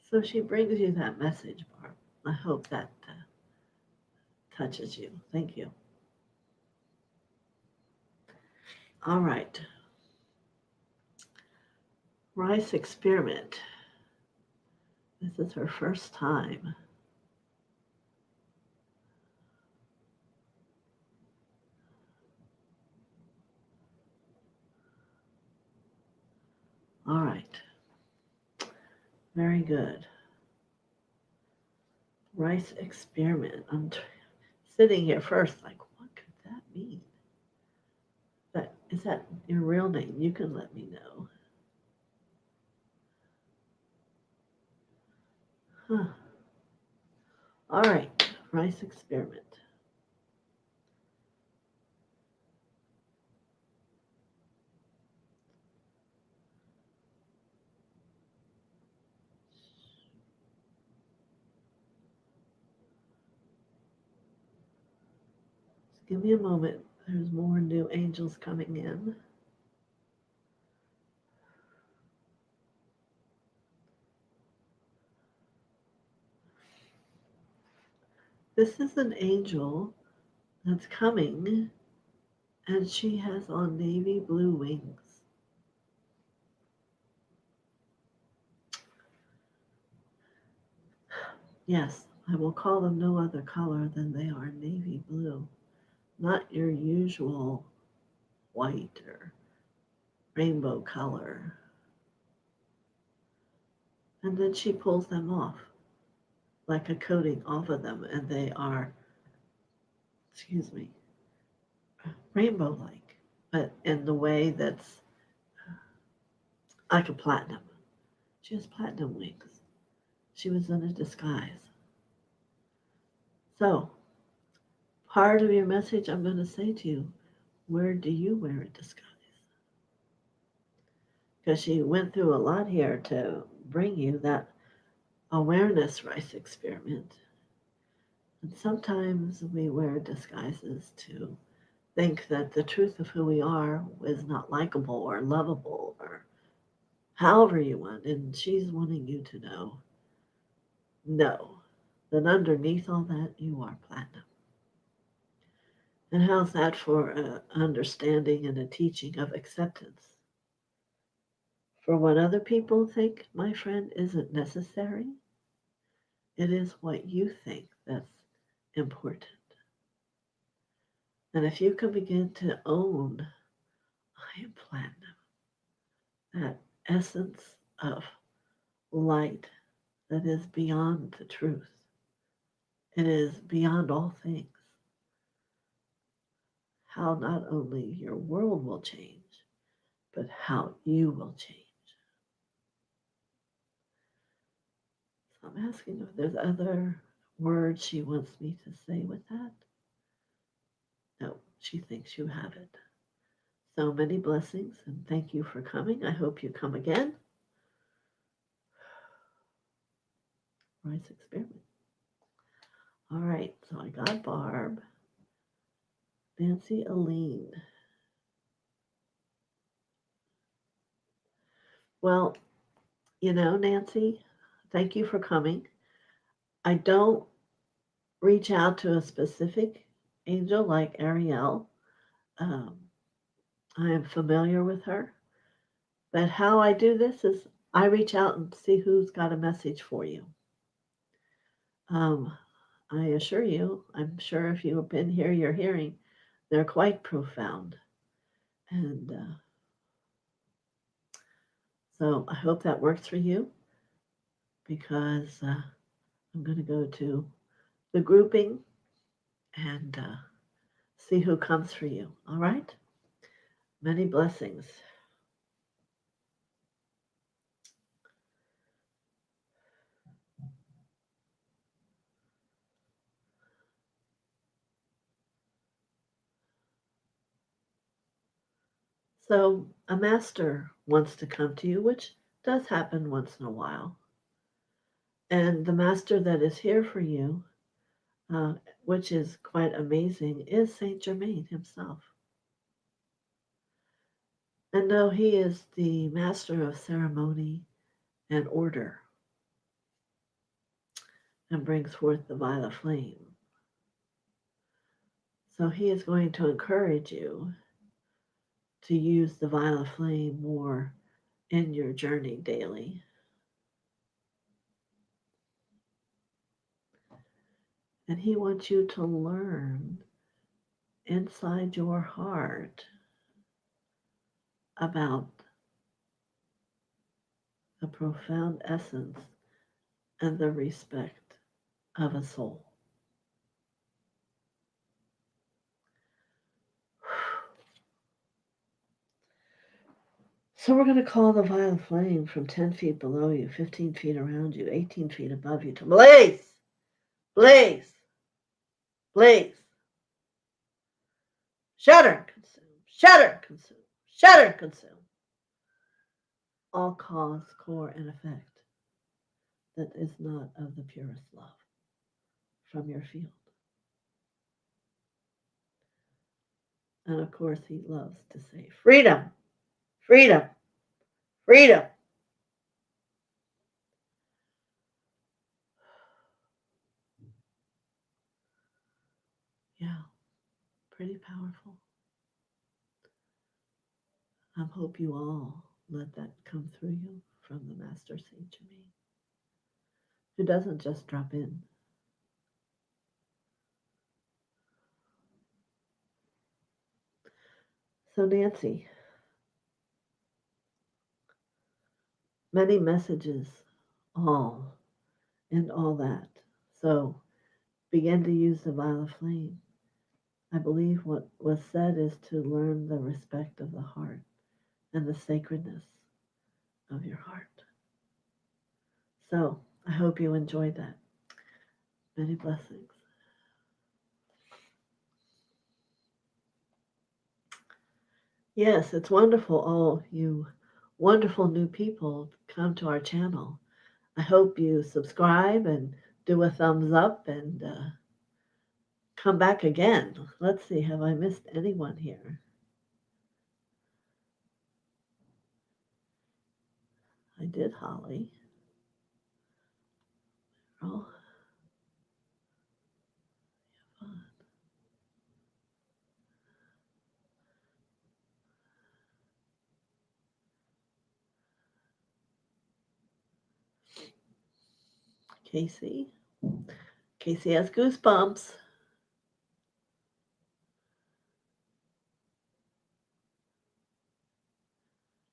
S1: So she brings you that message, Barb. I hope that touches you. Thank you. All right. Rice Experiment. This is her first time. All right. Very good. Rice Experiment. I'm sitting here first like, what could that mean? Is that your real name? You can let me know. Huh. All right. Rice Experiment. Just give me a moment. There's more new angels coming in. This is an angel that's coming, and she has on navy blue wings. Yes, I will call them no other color than they are navy blue, not your usual white or rainbow color. And then she pulls them off, like a coating off of them, and they are, excuse me, rainbow-like, but in the way that's like a platinum. She has platinum wings. She was in a disguise. So, part of your message I'm going to say to you, where do you wear a disguise? Because she went through a lot here to bring you that awareness rice experiment. And sometimes we wear disguises to think that the truth of who we are is not likable or lovable or however you want. And she's wanting you to know that underneath all that, you are platinum. And how's that for an understanding and a teaching of acceptance? For what other people think, my friend, isn't necessary. It is what you think that's important. And if you can begin to own, I am platinum, that essence of light that is beyond the truth, it is beyond all things, how not only your world will change, but how you will change. So I'm asking if there's other words she wants me to say with that. No, she thinks you have it. So many blessings, and thank you for coming. I hope you come again. Rice experiment. All right, so I got Barb, Nancy, Aline. Well, Nancy, thank you for coming. I don't reach out to a specific angel like Ariel. Um, I am familiar with her. But how I do this is I reach out and see who's got a message for you. Um, I assure you, I'm sure if you've been here, you're hearing, they're quite profound. And so I hope that works for you because I'm going to go to the grouping and see who comes for you. All right? Many blessings. So a master wants to come to you, which does happen once in a while. And the master that is here for you, which is quite amazing, is Saint Germain himself. And no, he is the master of ceremony and order and brings forth the violet flame. So he is going to encourage you to use the violet flame more in your journey daily. And he wants you to learn inside your heart about the profound essence and the respect of a soul. So we're going to call the violet flame from 10 feet below you, 15 feet around you, 18 feet above you to blaze, blaze, blaze, shatter, consume, shatter, consume, shatter, consume. All cause, core, and effect that is not of the purest love from your field. And of course, he loves to say, freedom, freedom, freedom. Yeah, pretty powerful. I hope you all let that come through you from the Master Saint Germain, who doesn't just drop in. So Nancy, many messages, all and all that. So begin to use the violet flame. I believe what was said is to learn the respect of the heart and the sacredness of your heart. So I hope you enjoyed that. Many blessings. Yes, it's wonderful, all you wonderful new people come to our channel. I hope you subscribe and do a thumbs up and come back again. Let's see, have I missed anyone here? I did, Holly. Oh, fun. Casey. Casey has goosebumps.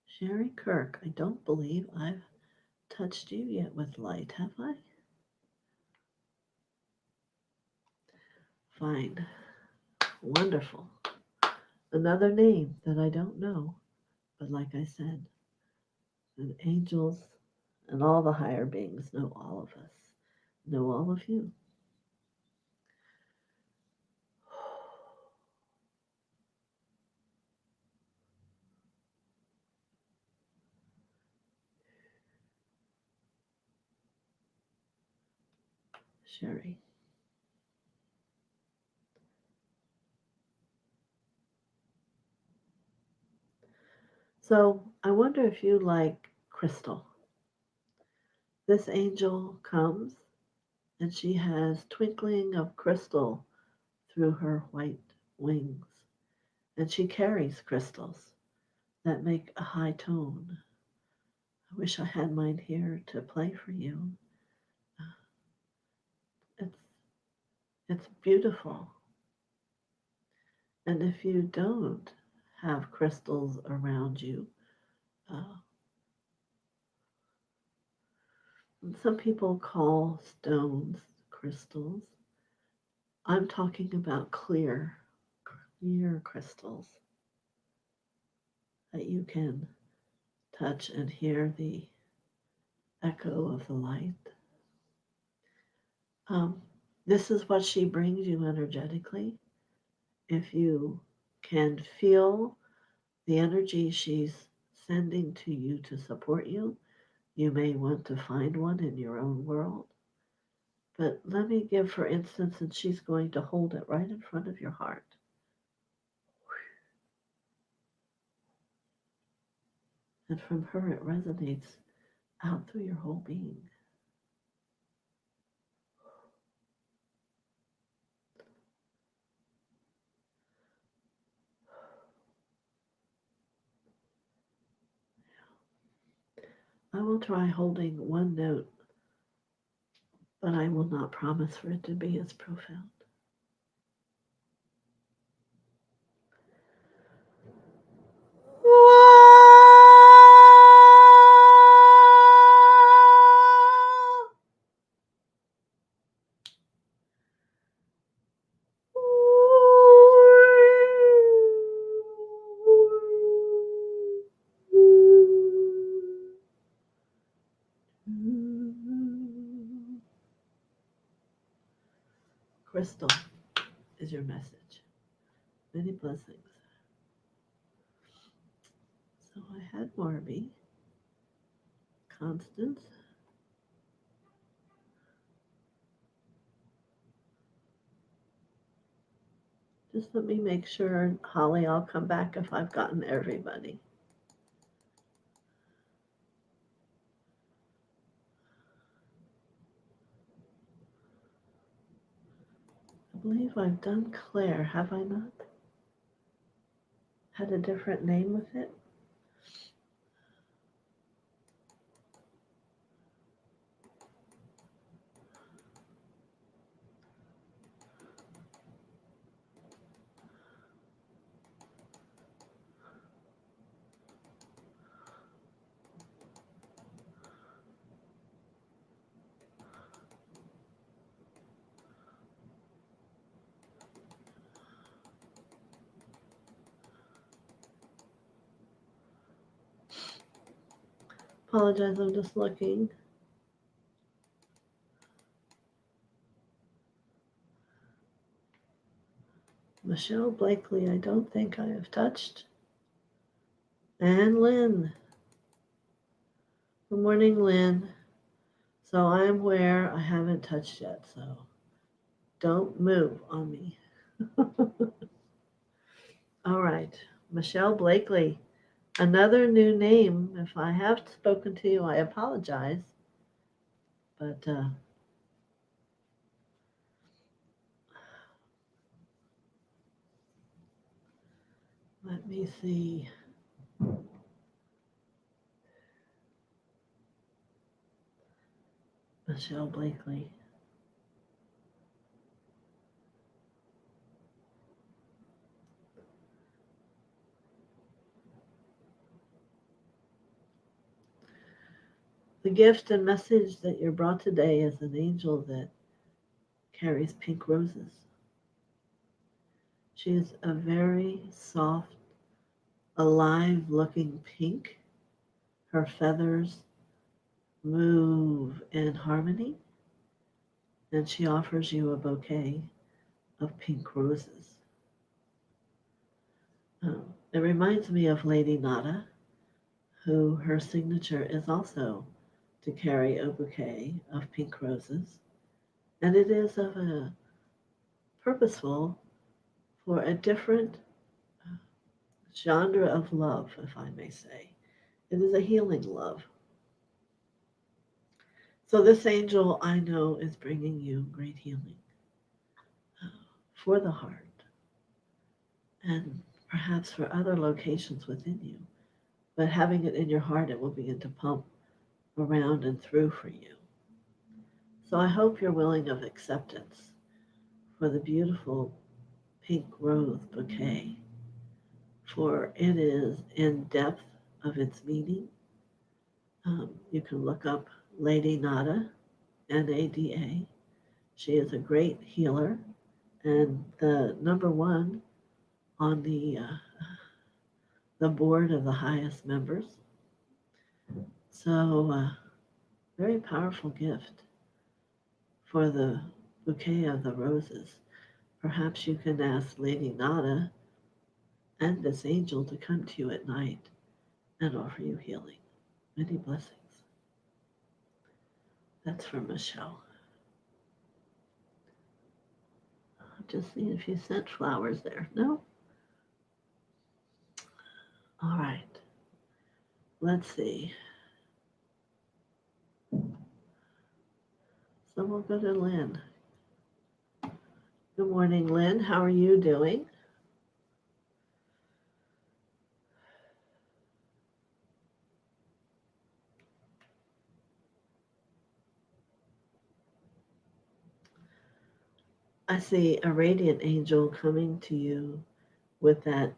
S1: Sherry Kirk, I don't believe I've touched you yet with light, have I? Fine. Wonderful. Another name that I don't know, but like I said, the angels and all the higher beings know all of us, know all of you. Sherry. So I wonder if you like crystal. This angel comes and she has twinkling of crystal through her white wings, and she carries crystals that make a high tone. I wish I had mine here to play for you. It's it's beautiful. And if you don't have crystals around you, uh, some people call stones crystals. I'm talking about clear crystals that you can touch and hear the echo of the light. Um, this is what she brings you energetically. If you can feel the energy she's sending to you to support you, you may want to find one in your own world. But let me give, for instance, and she's going to hold it right in front of your heart. And from her, it resonates out through your whole being. I will try holding one note, but I will not promise for it to be as profound. Crystal is your message. Many blessings. So I had Marby, Constance, just let me make sure, Holly, I'll come back if I've gotten everybody. I believe I've done Claire, have I not? Had a different name with it? apologize, I'm just looking. Michelle Blakely, I don't think I have touched. And Lynn. Good morning, Lynn. So I'm where I haven't touched yet, so don't move on me. All right, Michelle Blakely. Another new name. If I have spoken to you, I apologize. But let me see. Michelle Blakely. The gift and message that you're brought today is an angel that carries pink roses. She's a very soft, alive looking pink. Her feathers move in harmony, and she offers you a bouquet of pink roses. It reminds me of Lady Nada, who her signature is also to carry a bouquet of pink roses, and it is of a purposeful for a different genre of love, if I may say. It is a healing love. So this angel I know is bringing you great healing for the heart and perhaps for other locations within you. But having it in your heart, it will begin to pump around and through for you. So I hope you're willing of acceptance for the beautiful pink rose bouquet, for it is in depth of its meaning. You can look up Lady Nada, Nada. She is a great healer and the number one on the board of the highest members. So, very powerful gift for the bouquet of the roses. Perhaps you can ask Lady Nada and this angel to come to you at night and offer you healing. Many blessings. That's for Michelle. I'm just seeing if you sent flowers there. No? All right. Let's see. So we'll go to Lynn. Good morning, Lynn. How are you doing? I see a radiant angel coming to you with that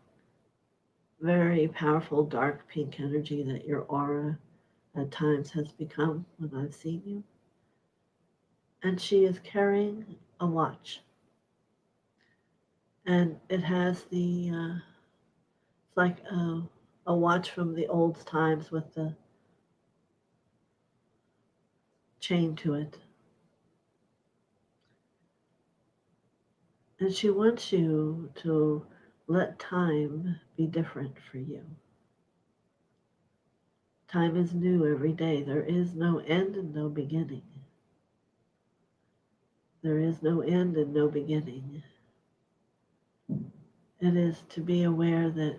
S1: very powerful dark pink energy that your aura at times has become when I've seen you. And she is carrying a watch. And it has it's like a watch from the old times with the chain to it. And she wants you to let time be different for you. Time is new every day. There is no end and no beginning. There is no end and no beginning. It is to be aware that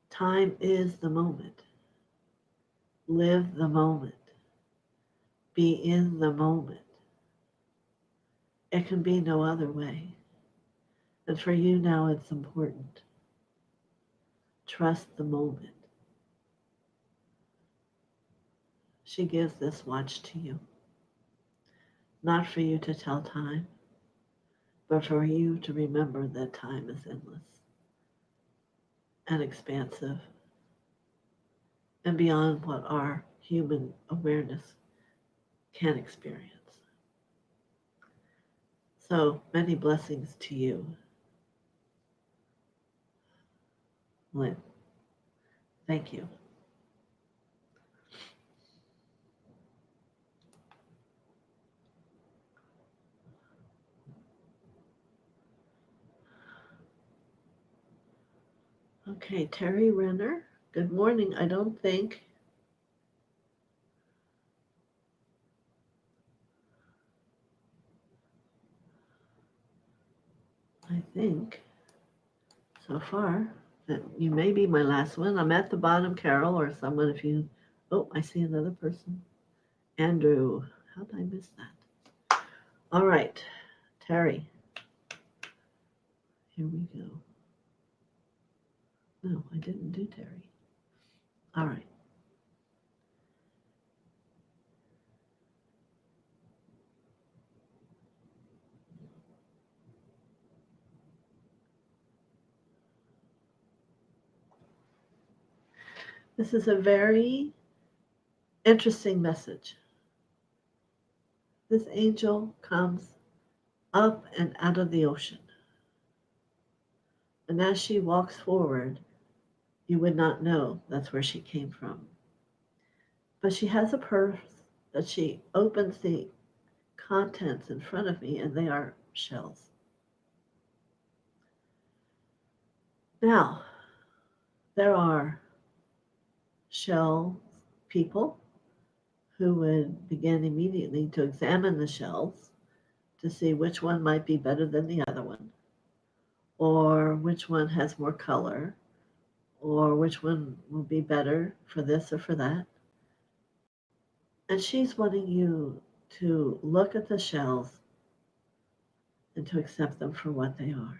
S1: time is the moment. Live the moment. Be in the moment. It can be no other way. And for you now, it's important. Trust the moment. She gives this watch to you. Not for you to tell time, but for you to remember that time is endless and expansive and beyond what our human awareness can experience. So many blessings to you, Lynn. Thank you. Okay, Terry Renner. Good morning. I think so far that you may be my last one. I'm at the bottom, Carol, or someone if you. Oh, I see another person. Andrew. How did I miss that? All right, Terry. Here we go. No, I didn't do Terry. All right. This is a very interesting message. This angel comes up and out of the ocean. And as she walks forward, you would not know that's where she came from. But she has a purse that she opens the contents in front of me, and they are shells. Now, there are shell people who would begin immediately to examine the shells to see which one might be better than the other one, or which one has more color, or which one will be better for this or for that. And she's wanting you to look at the shells and to accept them for what they are.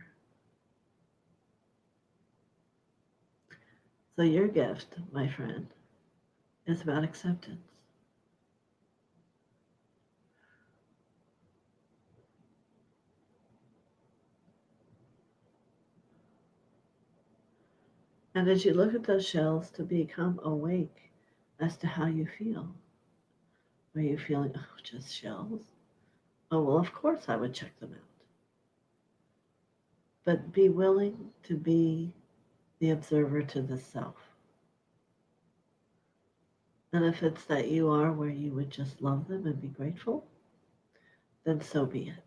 S1: So your gift, my friend, is about acceptance. And as you look at those shells, to become awake as to how you feel. Are you feeling, oh, just shells? Oh, well, of course I would check them out. But be willing to be the observer to the self. And if it's that you are where you would just love them and be grateful, then so be it.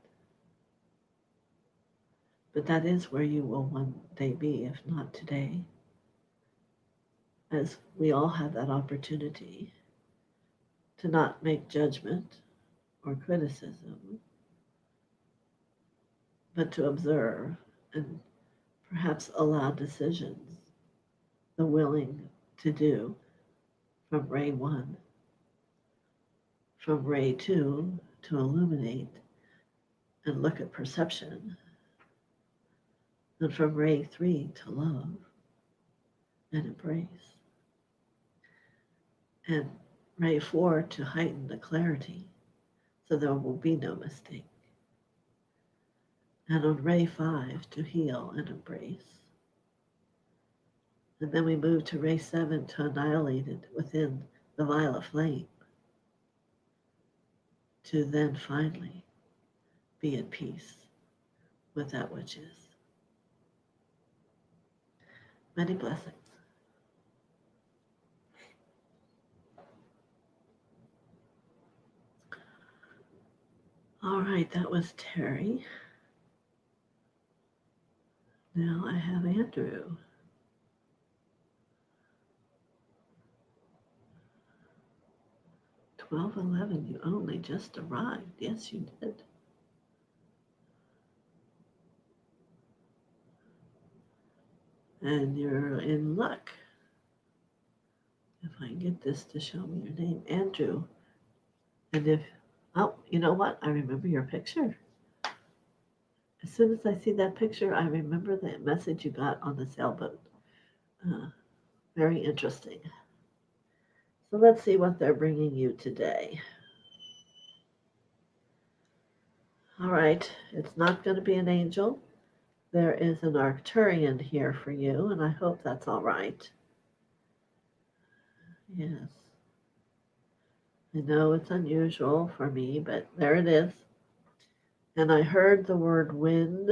S1: But that is where you will one day be, if not today, as we all have that opportunity to not make judgment or criticism, but to observe and perhaps allow decisions, the willing to do from ray 1, from ray 2 to illuminate and look at perception, and from ray 3 to love and embrace, and ray 4 to heighten the clarity so there will be no mistake, and on ray 5 to heal and embrace. And then we move to ray 7 to annihilate it within the violet flame, to then finally be at peace with that which is. Many blessings. All right, that was Terry. Now I have Andrew. 12:11. You only just arrived. Yes, you did. And you're in luck. If I can get this to show me your name, Andrew. And if, oh, you know what? I remember your picture. As soon as I see that picture, I remember that message you got on the sailboat. Very interesting. So let's see what they're bringing you today. All right, it's not going to be an angel. There is an Arcturian here for you, and I hope that's all right. Yes. I know it's unusual for me, but there it is. And I heard the word wind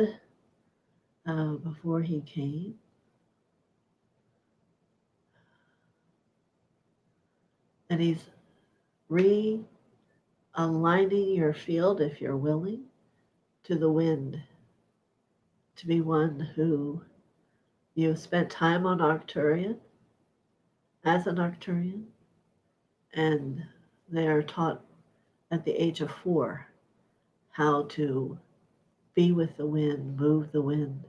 S1: before he came. And he's realigning your field, if you're willing, to the wind, to be one who You spent time on Arcturian as an Arcturian, and they are taught at the age of 4 how to be with the wind, move the wind.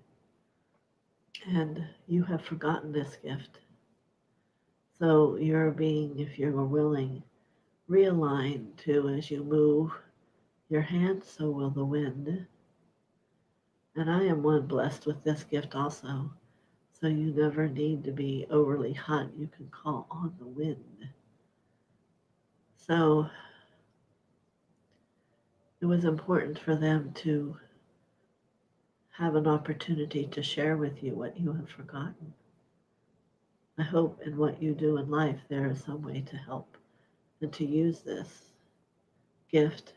S1: And you have forgotten this gift. So you're being, if you're willing, realigned to as you move your hands, so will the wind. And I am one blessed with this gift also. So you never need to be overly hot. You can call on the wind. So it was important for them to have an opportunity to share with you what you have forgotten. I hope in what you do in life there is some way to help and to use this gift,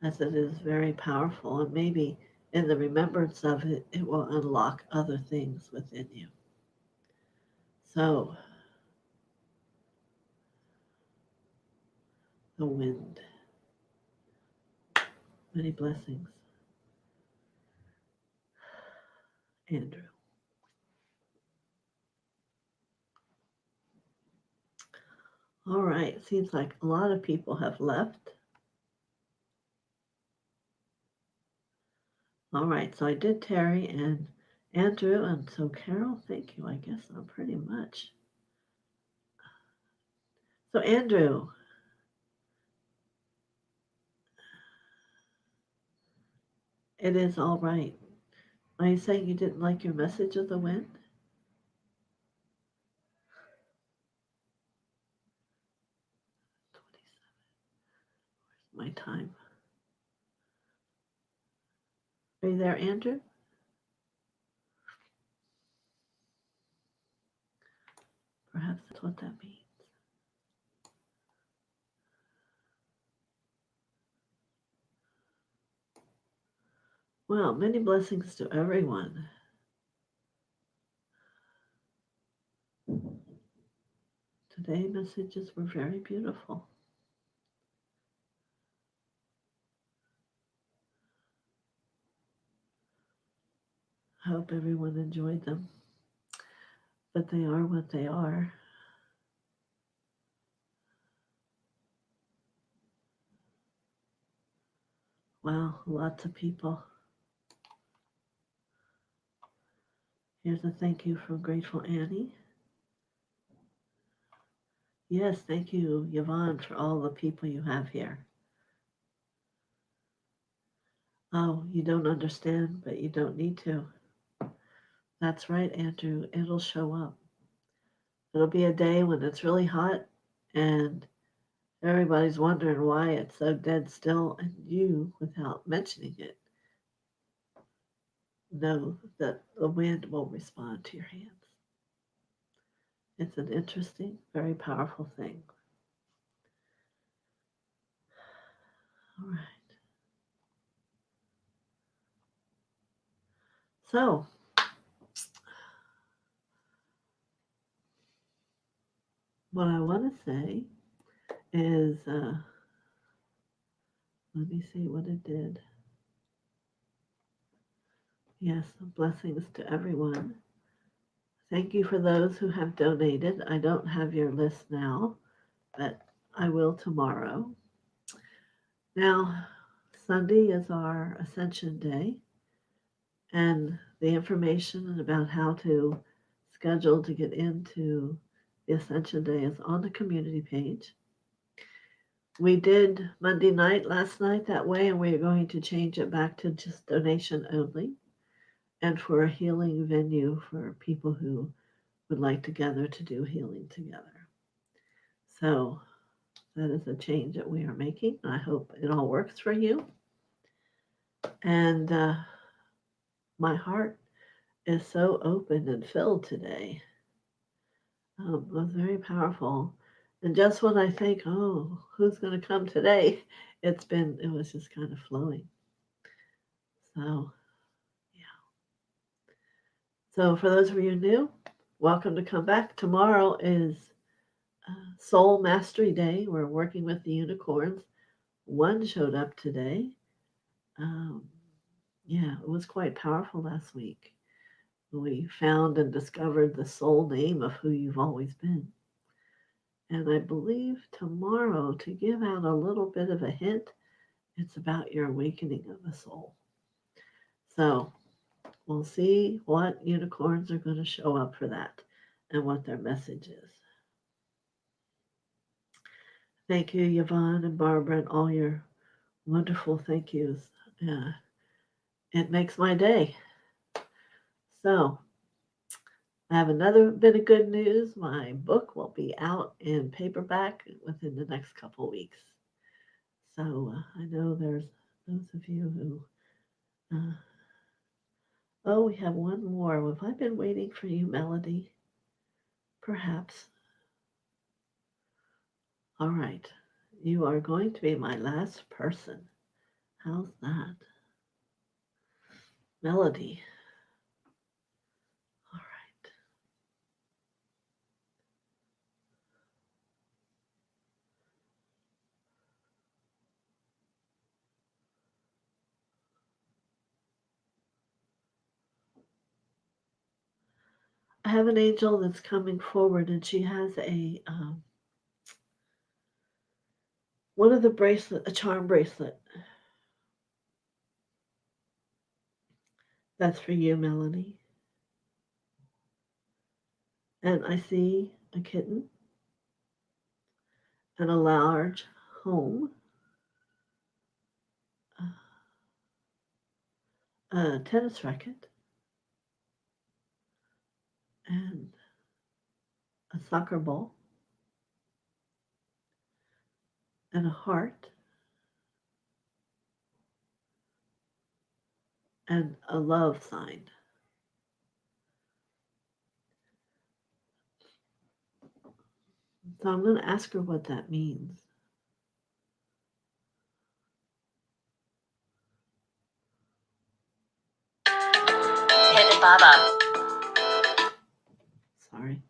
S1: as it is very powerful, and maybe in the remembrance of it, it will unlock other things within you. So, the wind. Many blessings, Andrew. All right, seems like a lot of people have left. All right, so I did Terry and Andrew, and so Carol, thank you. I guess I'm pretty much. So, Andrew, it is all right. Are you saying you didn't like your message of the wind? 27. Where's my time? Are you there, Andrew? Perhaps that's what that means. Well, many blessings to everyone. Today messages were very beautiful. I hope everyone enjoyed them. But they are what they are. Wow, lots of people. Here's a thank you from Grateful Annie. Yes, thank you, Yvonne, for all the people you have here. Oh, you don't understand, but you don't need to. That's right, Andrew. It'll show up. It'll be a day when it's really hot and everybody's wondering why it's so dead still, and you, without mentioning it, know that the wind will respond to your hands. It's an interesting, very powerful thing. All right. So, what I want to say is, let me see what it did. Yes, blessings to everyone. Thank you for those who have donated. I don't have your list now, but I will tomorrow. Now, Sunday is our Ascension Day, and the information about how to schedule to get into the Ascension Day is on the community page. We did Monday night last night that way, and we're going to change it back to just donation only, and for a healing venue for people who would like to gather to do healing together. So that is a change that we are making. I hope it all works for you. And my heart is so open and filled today. It was very powerful. And just when I think, oh, who's going to come today? It was just kind of flowing. So, yeah. So for those of you new, welcome to come back. Tomorrow is Soul Mastery Day. We're working with the unicorns. One showed up today. Yeah, it was quite powerful last week. we found and discovered the soul name of who you've always been. And I believe tomorrow, to give out a little bit of a hint, it's about your awakening of the soul. So we'll see what unicorns are going to show up for that and what their message is. Thank you, Yvonne and Barbara, and all your wonderful thank yous. It makes my day. So I have another bit of good news. My book will be out in paperback within the next couple weeks. So I know there's those of you who, oh, we have one more. Have I been waiting for you, Melody? Perhaps. All right. You are going to be my last person. How's that? Melody. All right. I have an angel that's coming forward, and she has one of the bracelet, a charm bracelet. That's for you, Melanie. And I see a kitten and a large home, a tennis racket, and a soccer ball, and a heart, and a love sign. So I'm going to ask her what that means.
S2: Hit Baba.
S1: Sorry.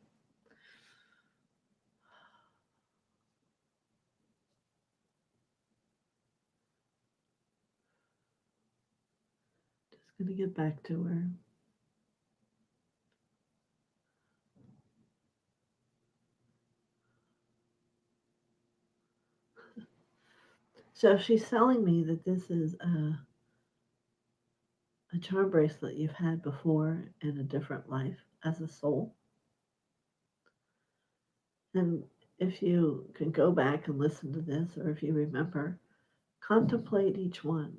S1: Just going to get back to her. So she's telling me that this is a charm bracelet you've had before in a different life as a soul. And if you can go back and listen to this, or if you remember, contemplate each one,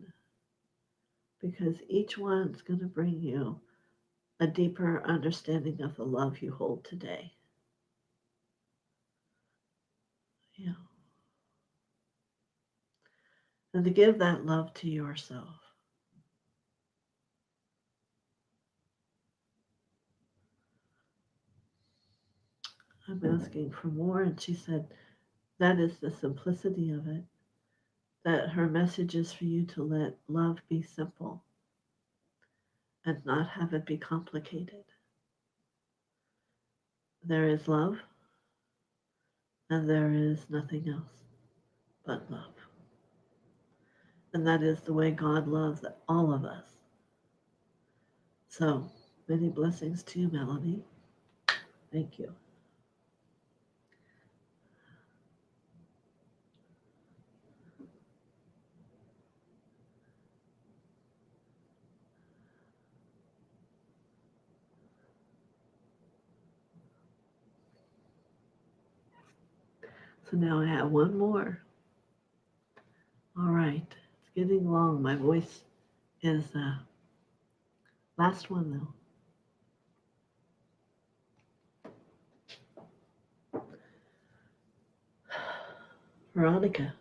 S1: because each one's going to bring you a deeper understanding of the love you hold today. Yeah. And to give that love to yourself. I'm asking for more, and she said that is the simplicity of it, that her message is for you to let love be simple and not have it be complicated. There is love, and there is nothing else but love. And that is the way God loves all of us. So, many blessings to you, Melanie. Thank you. So now I have one more. All right. It's getting long. My voice is last one though. Veronica.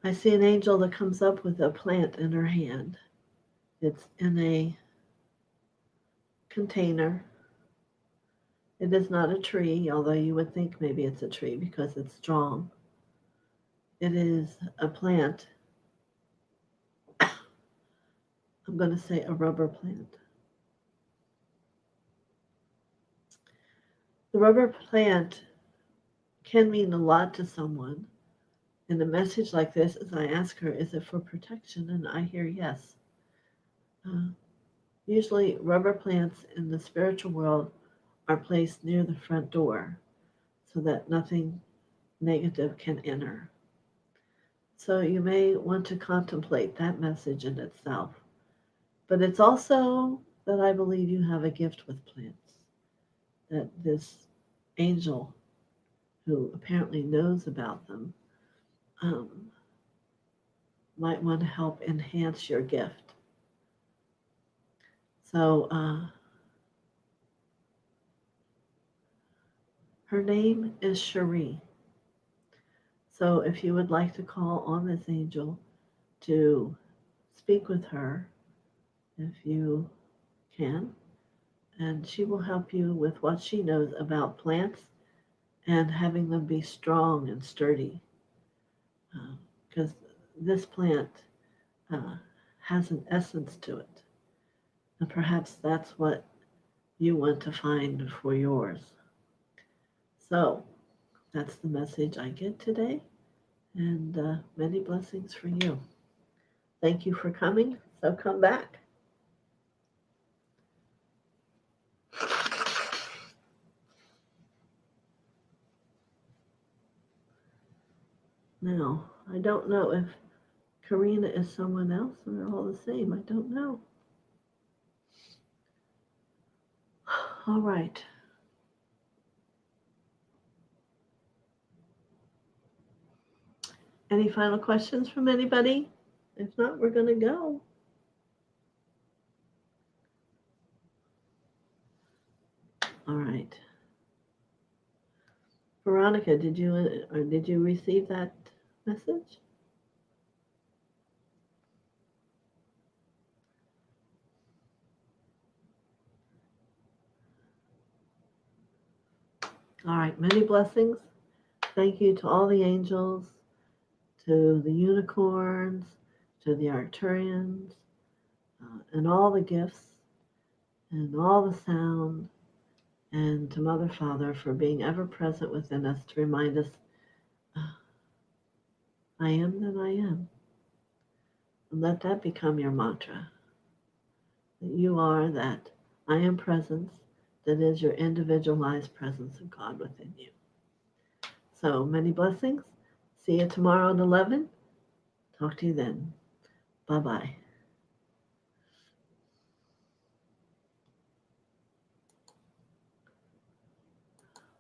S1: I see an angel that comes up with a plant in her hand. It's in a container. It is not a tree, although you would think maybe it's a tree because it's strong. It is a plant. I'm going to say a rubber plant. The rubber plant can mean a lot to someone. In a message like this, as I ask her, is it for protection? And I hear yes. Uh, Usually, rubber plants in the spiritual world are placed near the front door so that nothing negative can enter. So you may want to contemplate that message in itself. But it's also that I believe you have a gift with plants, that this angel who apparently knows about them um, might want to help enhance your gift. So her name is Cherie. So if you would like to call on this angel to speak with her, if you can, and she will help you with what she knows about plants and having them be strong and sturdy. Because this plant uh, has an essence to it. And perhaps that's what you want to find for yours. So that's the message I get today, and many blessings for you. Thank you for coming. So come back. Now, I don't know if Karina is someone else or they're all the same. I don't know. All right. Any final questions from anybody? If not, we're going to go. All right. Veronica, did you receive that message? All right, many blessings. Thank you to all the angels, to the unicorns, to the Arcturians, and all the gifts, and all the sound, and to Mother Father for being ever present within us to remind us, I am that I am. And let that become your mantra, that you are that I am presence that is your individualized presence of God within you. So many blessings. See you tomorrow at 11. Talk to you then. Bye-bye.